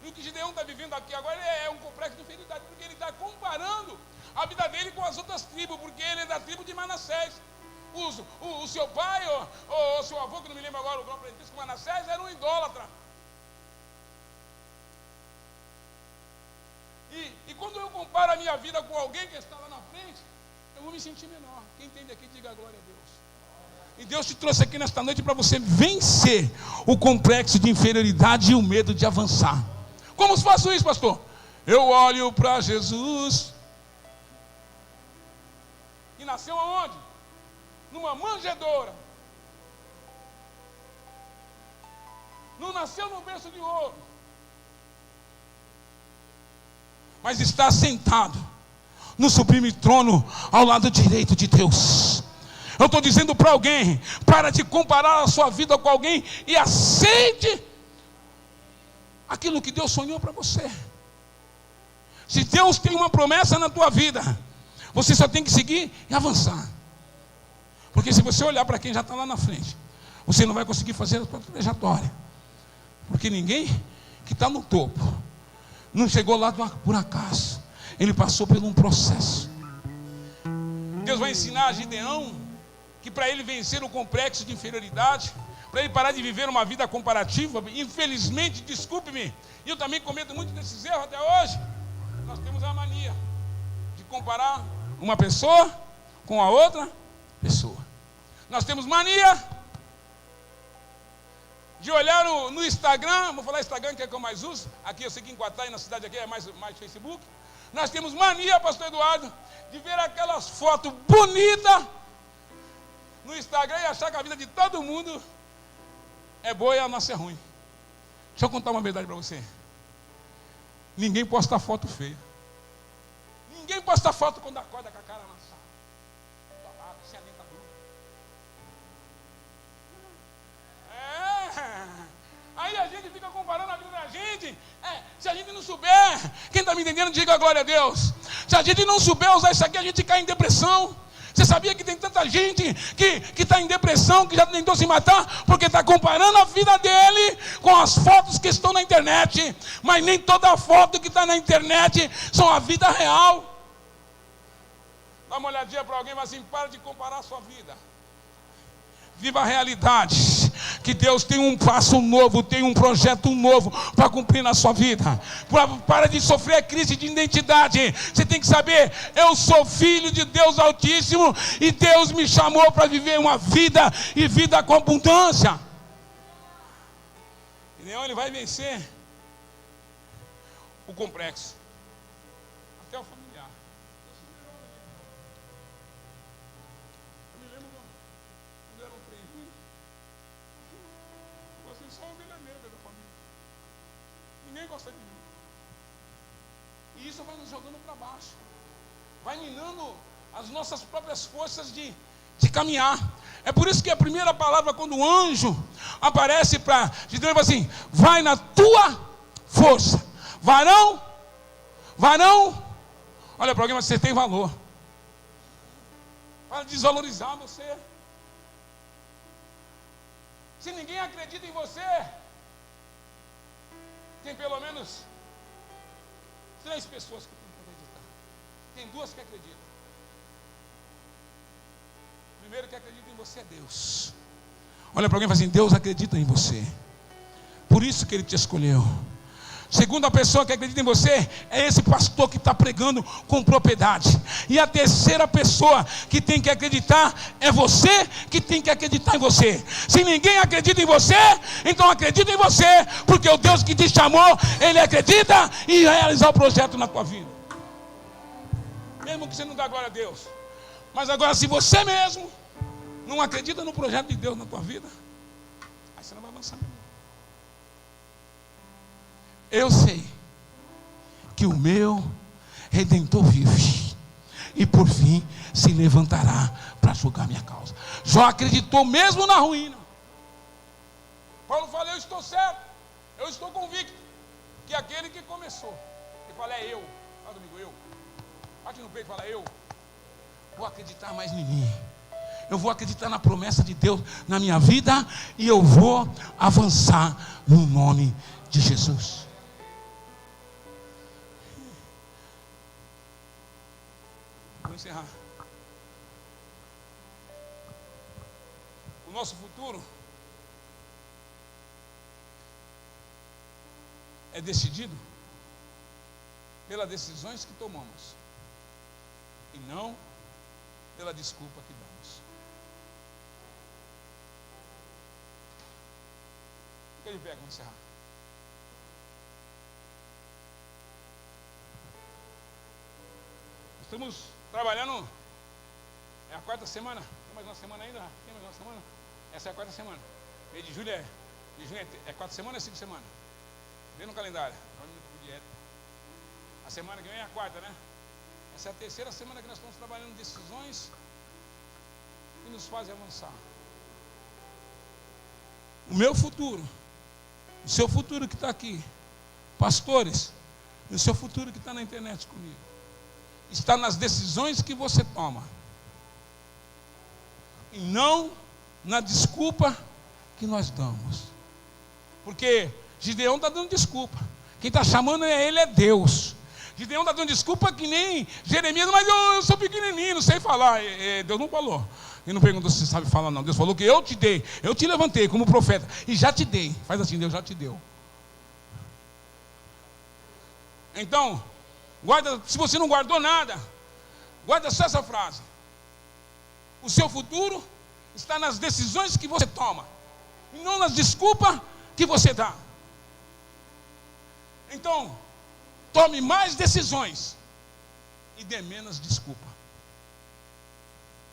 E o que Gideão está vivendo aqui agora é um complexo de inferioridade, porque ele está comparando a vida dele com as outras tribos, porque ele é da tribo de Manassés. O seu pai, ou seu avô, que não me lembro agora, o próprio parentesco, Manassés, era um idólatra. E quando eu comparo a minha vida com alguém que está lá na frente, eu vou me sentir menor. Quem entende aqui, diga a glória a Deus. E Deus te trouxe aqui nesta noite para você vencer o complexo de inferioridade e o medo de avançar. Como faço isso, pastor? Eu olho para Jesus. E nasceu aonde? Numa manjedoura. Não nasceu no berço de ouro, mas está sentado no sublime trono ao lado direito de Deus. Eu estou dizendo para alguém, para de comparar a sua vida com alguém e aceite aquilo que Deus sonhou para você. Se Deus tem uma promessa na tua vida, você só tem que seguir e avançar. Porque se você olhar para quem já está lá na frente, você não vai conseguir fazer a sua trajetória. Porque ninguém que está no topo não chegou lá por acaso. Ele passou por um processo. Deus vai ensinar a Gideão que para ele vencer o complexo de inferioridade, para ele parar de viver uma vida comparativa, infelizmente, desculpe-me, eu também cometo muito desses erros até hoje. Nós temos a mania de comparar uma pessoa com a outra pessoa. Nós temos mania de olhar no Instagram, vou falar Instagram que é o que eu mais uso, aqui eu sei que em Quatá e na cidade aqui é mais Facebook. Nós temos mania, pastor Eduardo, de ver aquelas fotos bonitas no Instagram e achar que a vida de todo mundo é boa e a nossa é ruim. Deixa eu contar uma verdade para você. Ninguém posta foto feia. Ninguém posta foto quando acorda com a cara amassada, sem a dentadura. Aí a gente fica comparando a vida da gente. Se a gente não souber, quem está me entendendo, diga glória a Deus. Se a gente não souber usar isso aqui, a gente cai em depressão. Você sabia que tem tanta gente que está em depressão, que já tentou se matar, porque está comparando a vida dele com as fotos que estão na internet. Mas nem toda foto que está na internet são a vida real. Dá uma olhadinha para alguém e fala assim: para de comparar a sua vida. Viva a realidade. Que Deus tem um passo novo, tem um projeto novo para cumprir na sua vida. Para de sofrer a crise de identidade. Você tem que saber: eu sou filho de Deus Altíssimo e Deus me chamou para viver uma vida e vida com abundância. E Gideão, ele vai vencer o complexo, até o familiar. Eu me lembro quando eu era um trenzinho, você só ovelha negra da família. Ninguém gosta de mim. E isso vai nos jogando para baixo, vai minando as nossas próprias forças de caminhar. É por isso que a primeira palavra, quando o anjo aparece para Gideão, ele fala assim: vai na tua força. Varão, olha para alguém, mas você tem valor. Para desvalorizar você. Se ninguém acredita em você, tem pelo menos 3 pessoas que tem que acreditar. Tem 2 que acreditam. O primeiro que acredita em você é Deus. Olha para alguém e fala assim: Deus acredita em você. Por isso que Ele te escolheu. Segunda pessoa que acredita em você é esse pastor que está pregando com propriedade. E a terceira pessoa que tem que acreditar é você, que tem que acreditar em você. Se ninguém acredita em você, então acredita em você, porque o Deus que te chamou, Ele acredita e realizar o projeto na tua vida. Mesmo que você não dá glória a Deus. Mas agora, se você mesmo não acredita no projeto de Deus na tua vida, aí você não vai avançar mesmo. Eu sei que o meu Redentor vive e por fim se levantará para julgar minha causa. Jó acreditou mesmo na ruína. Paulo fala: eu estou certo, eu estou convicto que aquele que começou, ele fala: é eu. Fala comigo, eu. Bate no peito e fala: eu vou acreditar mais em mim. Eu vou acreditar na promessa de Deus na minha vida e eu vou avançar no nome de Jesus. Vou encerrar. O nosso futuro é decidido pelas decisões que tomamos e não pela desculpa que damos. Fica de pé, vamos encerrar. Nós estamos trabalhando, é a 4ª semana. Tem mais uma semana ainda? Tem mais uma semana? Essa é a 4ª semana. Mês de julho é 4 semanas ou 5 semanas? Vê no calendário. A semana que vem é a 4ª, né? Essa é a 3ª semana que nós estamos trabalhando decisões que nos fazem avançar. O meu futuro, o seu futuro que está aqui, pastores, e o seu futuro que está na internet comigo, está nas decisões que você toma e não na desculpa que nós damos. Porque Gideão está dando desculpa. Quem está chamando ele é Deus. Gideão está dando desculpa que nem Jeremias, mas eu sou pequenininho, não sei falar. Deus não falou. Ele não perguntou se você sabe falar, não. Deus falou que eu te dei, eu te levantei como profeta e já te dei. Faz assim, Deus já te deu. Então, guarda, se você não guardou nada, guarda só essa frase. O seu futuro está nas decisões que você toma e não nas desculpas que você dá. Então, tome mais decisões e dê menos desculpa.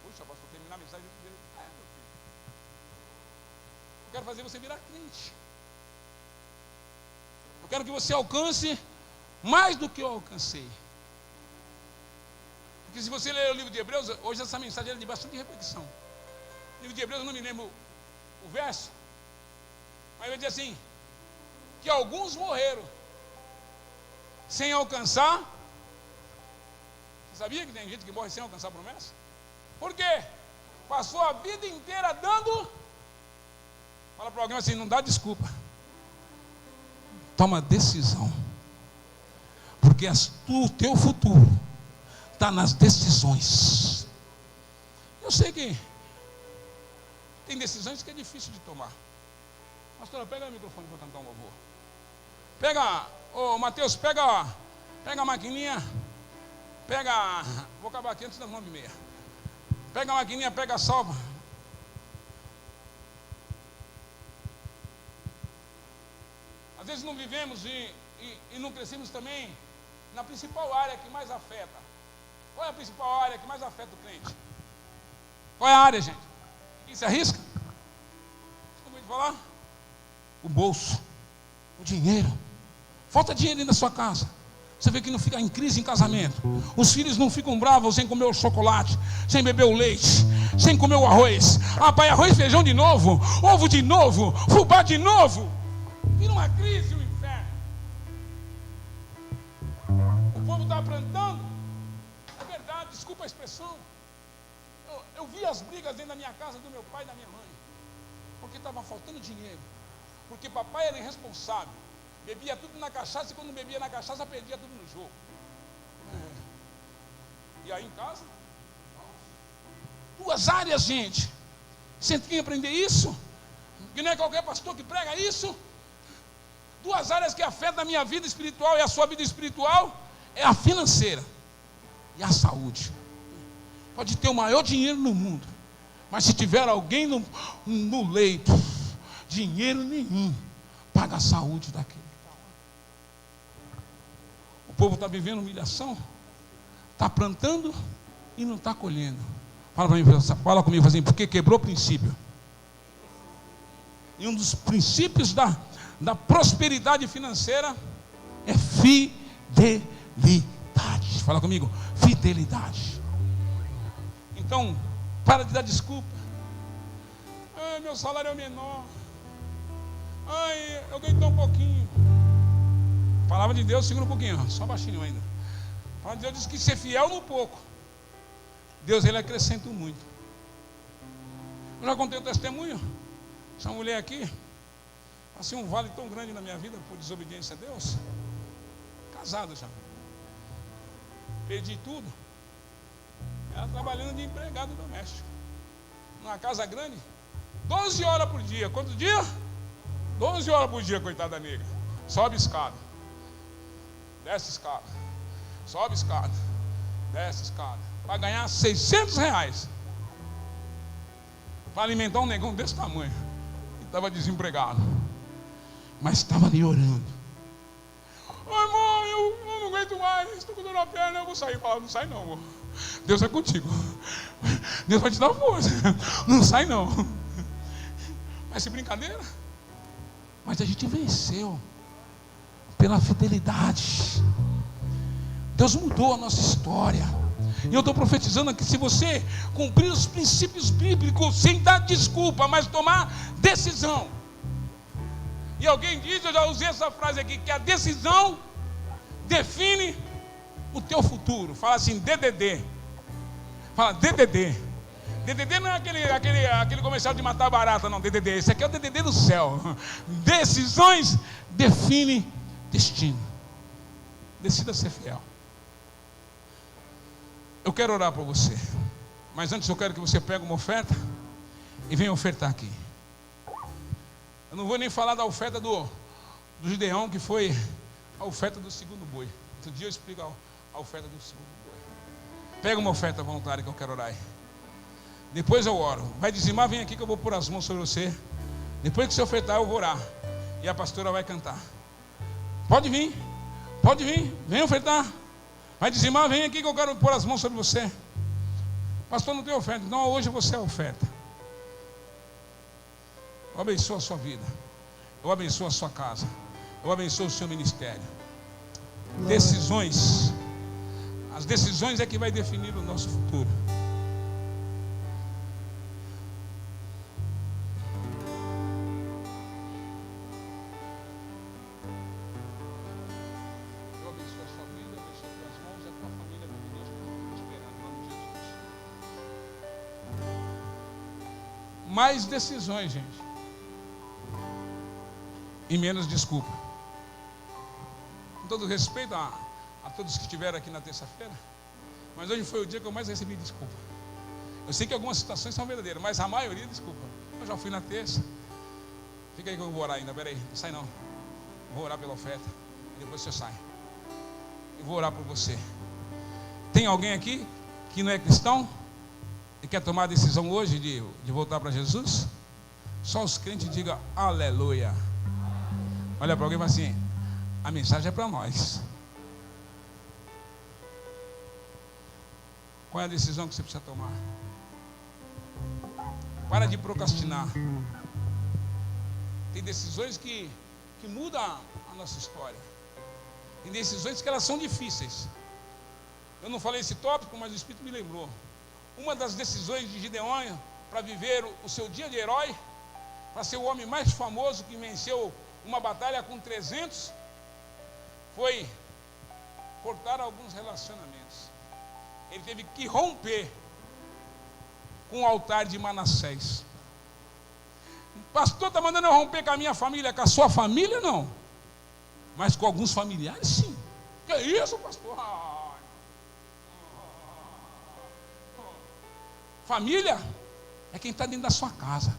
Puxa, pastor, terminar a mensagem dele. Eu quero fazer você virar crente. Eu quero que você alcance mais do que eu alcancei. Porque se você ler o livro de Hebreus, hoje essa mensagem é de bastante reflexão. O livro de Hebreus, eu não me lembro o verso, mas vai dizer assim, que alguns morreram sem alcançar. Você sabia que tem gente que morre sem alcançar a promessa? Por quê? Passou a vida inteira dando. Fala para alguém assim, não dá desculpa. Toma decisão. Porque o teu futuro está nas decisões. Eu sei que tem decisões que é difícil de tomar. Pastora, pega o microfone para cantar um louvor. Pega, Mateus, pega a maquininha. Vou acabar aqui antes das 9h30. Pega a maquininha, pega a salva. Às vezes não vivemos e não crescemos também na principal área que mais afeta. Qual é a principal área que mais afeta o crente? Qual é a área, gente? Quem se arrisca? Como eu vou falar? O bolso, o dinheiro. Falta dinheiro dentro da sua casa. Você vê que não fica em crise em casamento. Os filhos não ficam bravos sem comer o chocolate, sem beber o leite, sem comer o arroz. Ah, pai, arroz e feijão de novo, ovo de novo, fubá de novo. Vira uma crise, um inferno. O povo está plantando. É verdade, desculpa a expressão. Eu vi as brigas dentro da minha casa, do meu pai e da minha mãe. Porque estava faltando dinheiro. Porque papai era irresponsável. Bebia tudo na cachaça e quando bebia na cachaça, perdia tudo no jogo. E aí em casa? Duas áreas, gente. Você tem que aprender isso? Que não é qualquer pastor que prega isso. Duas áreas que afetam a minha vida espiritual e a sua vida espiritual é a financeira e a saúde. Pode ter o maior dinheiro no mundo, mas se tiver alguém no leito, dinheiro nenhum paga a saúde daquele. O povo está vivendo humilhação, está plantando e não está colhendo. Fala comigo assim, porque quebrou o princípio. E um dos princípios da prosperidade financeira é fidelidade. Fala comigo, fidelidade. Então, para de dar desculpa. Ai, meu salário é menor. Ai, eu ganho tão pouquinho. A palavra de Deus, segura um pouquinho, só baixinho ainda. A palavra de Deus diz que ser fiel no pouco, Deus ele acrescenta muito. Eu já contei um testemunho. Essa mulher aqui passei um vale tão grande na minha vida por desobediência a Deus. Casado já. Perdi tudo. Ela trabalhando de empregado doméstico. Numa casa grande. 12 horas por dia. Quantos dias? 12 horas por dia, coitada da nega. Sobe escada. Desce escada. Sobe escada. Desce escada. Para ganhar R$600. Para alimentar um negão desse tamanho. E estava desempregado. Mas estava ali orando. Ai, mãe, eu não aguento mais. Estou com dor na perna, eu vou sair. Fala, não sai não, amor. Deus é contigo. Deus vai te dar força. Não sai não. Mas se brincadeira. Mas a gente venceu pela fidelidade. Deus mudou a nossa história. E eu estou profetizando aqui, se você cumprir os princípios bíblicos sem dar desculpa, mas tomar decisão. E alguém diz, eu já usei essa frase aqui, que a decisão define o teu futuro. Fala assim, DDD. Fala DDD. DDD não é aquele comercial de matar barata, não, DDD. Esse aqui é o DDD do céu. Decisões definem destino. Decida ser fiel. Eu quero orar por você. Mas antes eu quero que você pegue uma oferta e venha ofertar aqui. Eu não vou nem falar da oferta do Gideão, que foi a oferta do segundo boi. Outro dia eu explico a oferta do segundo boi. Pega uma oferta voluntária que eu quero orar aí. Depois eu oro. Vai dizimar, vem aqui que eu vou pôr as mãos sobre você. Depois que você ofertar, eu vou orar. E a pastora vai cantar. Pode vir, vem ofertar. Vai dizimar, vem aqui que eu quero pôr as mãos sobre você. Pastor, não tem oferta. Não, hoje você é a oferta. Eu abençoo a sua vida. Eu abençoo a sua casa. Eu abençoo o seu ministério. Decisões. As decisões é que vai definir o nosso futuro. Eu abençoo a sua vida, eu abençoo as tuas mãos e a tua família, meu Deus, por esperar em nome de Jesus. Mais decisões, gente. E menos desculpa. Com todo respeito a todos que estiveram aqui na terça-feira, mas hoje foi o dia que eu mais recebi desculpa. Eu sei que algumas situações são verdadeiras, mas a maioria desculpa. Eu já fui na terça. Fica aí que eu vou orar ainda, peraí, não sai não. Vou orar pela oferta e depois você sai. Eu vou orar por você. Tem alguém aqui que não é cristão e quer tomar a decisão hoje de voltar para Jesus? Só os crentes digam aleluia. Olha para alguém e fala assim: a mensagem é para nós. Qual é a decisão que você precisa tomar? Para de procrastinar. Tem decisões que mudam a nossa história. Tem decisões que elas são difíceis. Eu não falei esse tópico, mas o Espírito me lembrou. Uma das decisões de Gideão para viver o seu dia de herói, para ser o homem mais famoso que venceu uma batalha com 300, foi cortar alguns relacionamentos. Ele teve que romper com o altar de Manassés. O pastor está mandando eu romper com a minha família. Com a sua família não, mas com alguns familiares sim. Que isso, pastor? Família é quem está dentro da sua casa.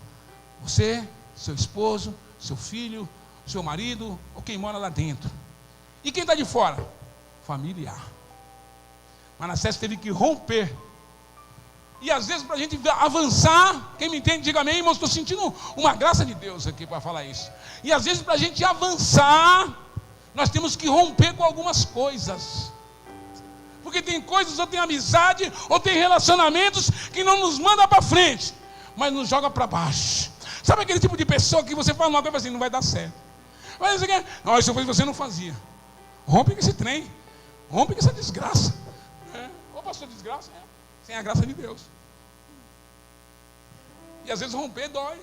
Você, seu esposo, seu filho, seu marido, ou quem mora lá dentro. E quem está de fora? Familiar. Manassés teve que romper. E às vezes para a gente avançar, quem me entende, diga amém, irmãos, estou sentindo uma graça de Deus aqui para falar isso. E às vezes para a gente avançar, nós temos que romper com algumas coisas. Porque tem coisas, ou tem amizade, ou tem relacionamentos que não nos manda para frente, mas nos joga para baixo. Sabe aquele tipo de pessoa que você fala uma coisa assim, não vai dar certo. Mas você quer, não, isso você não fazia. Rompe com esse trem, rompe com essa desgraça. Ô pastor, desgraça? Sem a graça de Deus. E às vezes romper dói.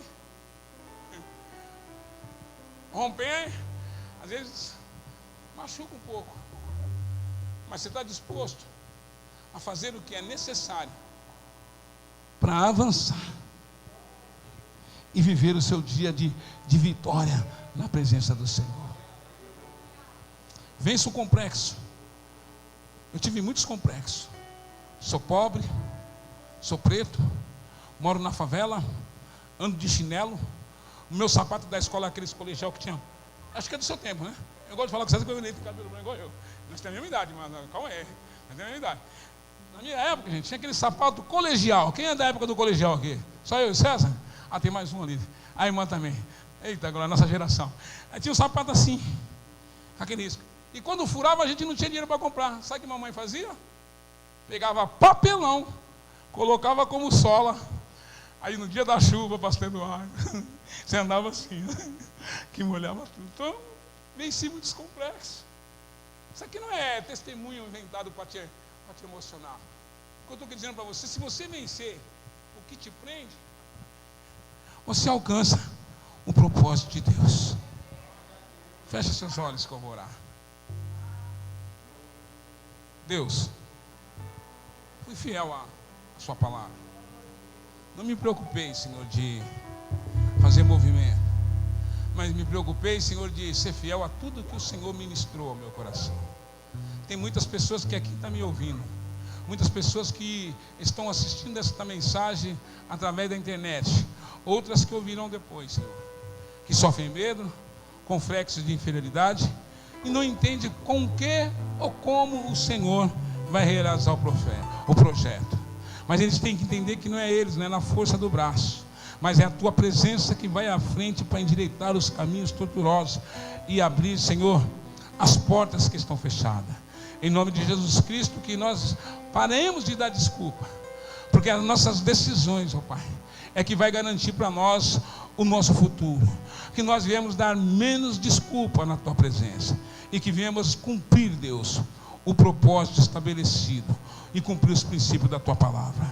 Romper, às vezes, machuca um pouco. Mas você está disposto a fazer o que é necessário para avançar e viver o seu dia de vitória na presença do Senhor. Vença o complexo. Eu tive muitos complexos. Sou pobre, sou preto, moro na favela, ando de chinelo. O meu sapato da escola é aqueles colegial que tinha. Acho que é do seu tempo, né? Eu gosto de falar com vocês que eu nem tenho cabelo branco igual eu. Nós temos a mesma idade, mas calma aí. Nós temos a mesma idade. Na minha época, gente, tinha aquele sapato colegial. Quem é da época do colegial aqui? Só eu e César? Ah, tem mais um ali. A irmã também. Eita, agora nossa geração. Aí tinha um sapato assim, aquele risco. E quando furava, a gente não tinha dinheiro para comprar. Sabe o que a mamãe fazia? Pegava papelão, colocava como sola. Aí no dia da chuva, pastor Eduardo, você andava assim, que molhava tudo. Então, venci muitos complexos. Isso aqui não é testemunho inventado para te emocionar. O que eu estou dizendo para você, se você vencer o que te prende, você alcança o propósito de Deus. Feche seus olhos que eu vou orar. Deus, fui fiel à sua palavra. Não me preocupei, Senhor, de fazer movimento, mas me preocupei, Senhor, de ser fiel a tudo que o Senhor ministrou ao meu coração. Tem muitas pessoas que aqui estão me ouvindo. muitas pessoas que estão assistindo esta mensagem através da internet, outras que ouvirão depois, Senhor, que sofrem medo, complexos de inferioridade e não entendem com que ou como o Senhor vai realizar o projeto. Mas eles têm que entender que não é eles, não é na força do braço, mas é a tua presença que vai à frente para endireitar os caminhos tortuosos e abrir, Senhor, as portas que estão fechadas. Em nome de Jesus Cristo, que nós paremos de dar desculpa, porque as nossas decisões, ó Pai, é que vai garantir para nós o nosso futuro. Que nós viemos dar menos desculpa na tua presença e que viemos cumprir, Deus, o propósito estabelecido e cumprir os princípios da tua palavra.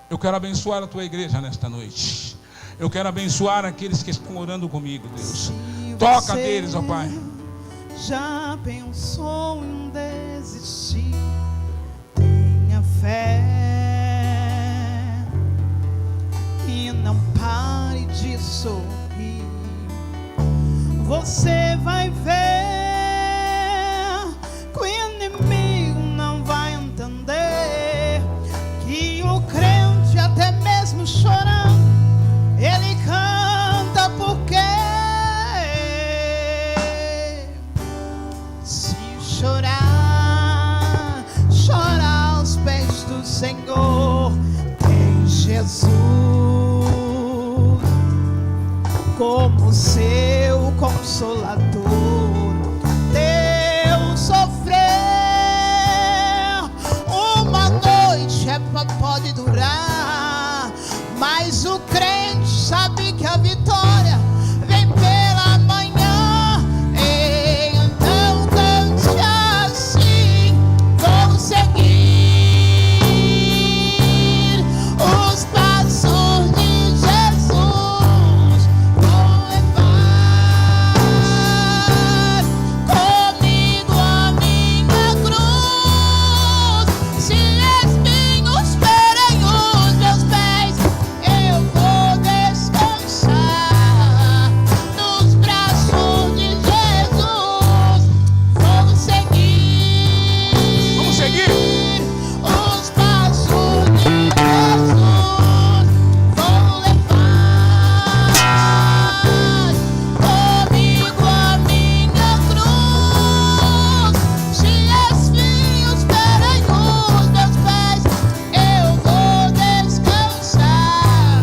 Eu quero abençoar a tua igreja nesta noite. Eu quero abençoar aqueles que estão orando comigo, Deus. Toca deles, ó Pai. Já pensou em desistir? Tenha fé e não pare de sorrir. Você vai ver que o inimigo não vai entender que o crente, até mesmo chorando, ele canta porque se chorar, chora aos pés do Senhor. Tem Jesus como seu consolador. Teu sofrer uma noite pode durar, mas o crente sabe que a vitória vem pela manhã. Então cante assim: vou seguir os passos de Jesus, vou levar comigo a minha cruz. Se espinhos ferem os meus pés, eu vou descansar nos braços de Jesus. Vou seguir Vamos seguir. os passos de Jesus, vou levar comigo a minha cruz. Se espinhos ferem os meus pés, eu vou descansar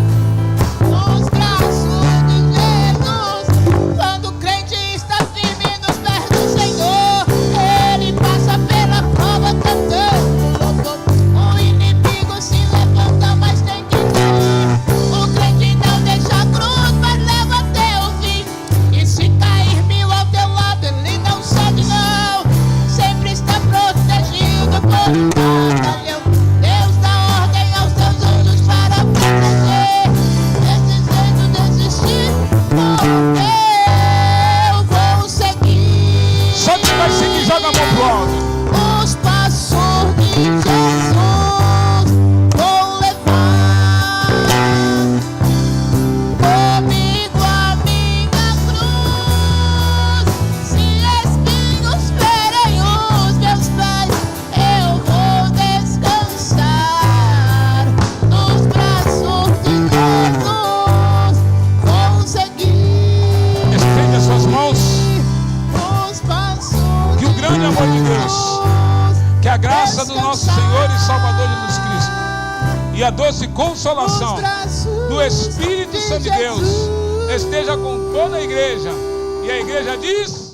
nos braços de Jesus. Quando o crente está firme nos pés do Senhor, ele passa pela prova cantando louvor. O inimigo se levanta, mas tem que cair. O crente não deixa a cruz, mas leva até o fim. E se cair 1000 ao teu lado, ele não cede não. Sempre está protegido por um batalhão. Deus dá ordem aos seus anjos para proteger. Desejando desistir, porque eu vou seguir Só quem vai seguir, joga a mão pro alto. os passos de Jesus, vou levar comigo a minha cruz. Se espinhos ferem os meus pés, eu vou descansar nos braços de Jesus, vou seguir Estende as suas mãos. os passos Que o grande amor de Deus, que a graça do nosso Senhor e Salvador Jesus Cristo e a doce consolação do Espírito Santo de Deus esteja com toda a igreja. E a igreja diz: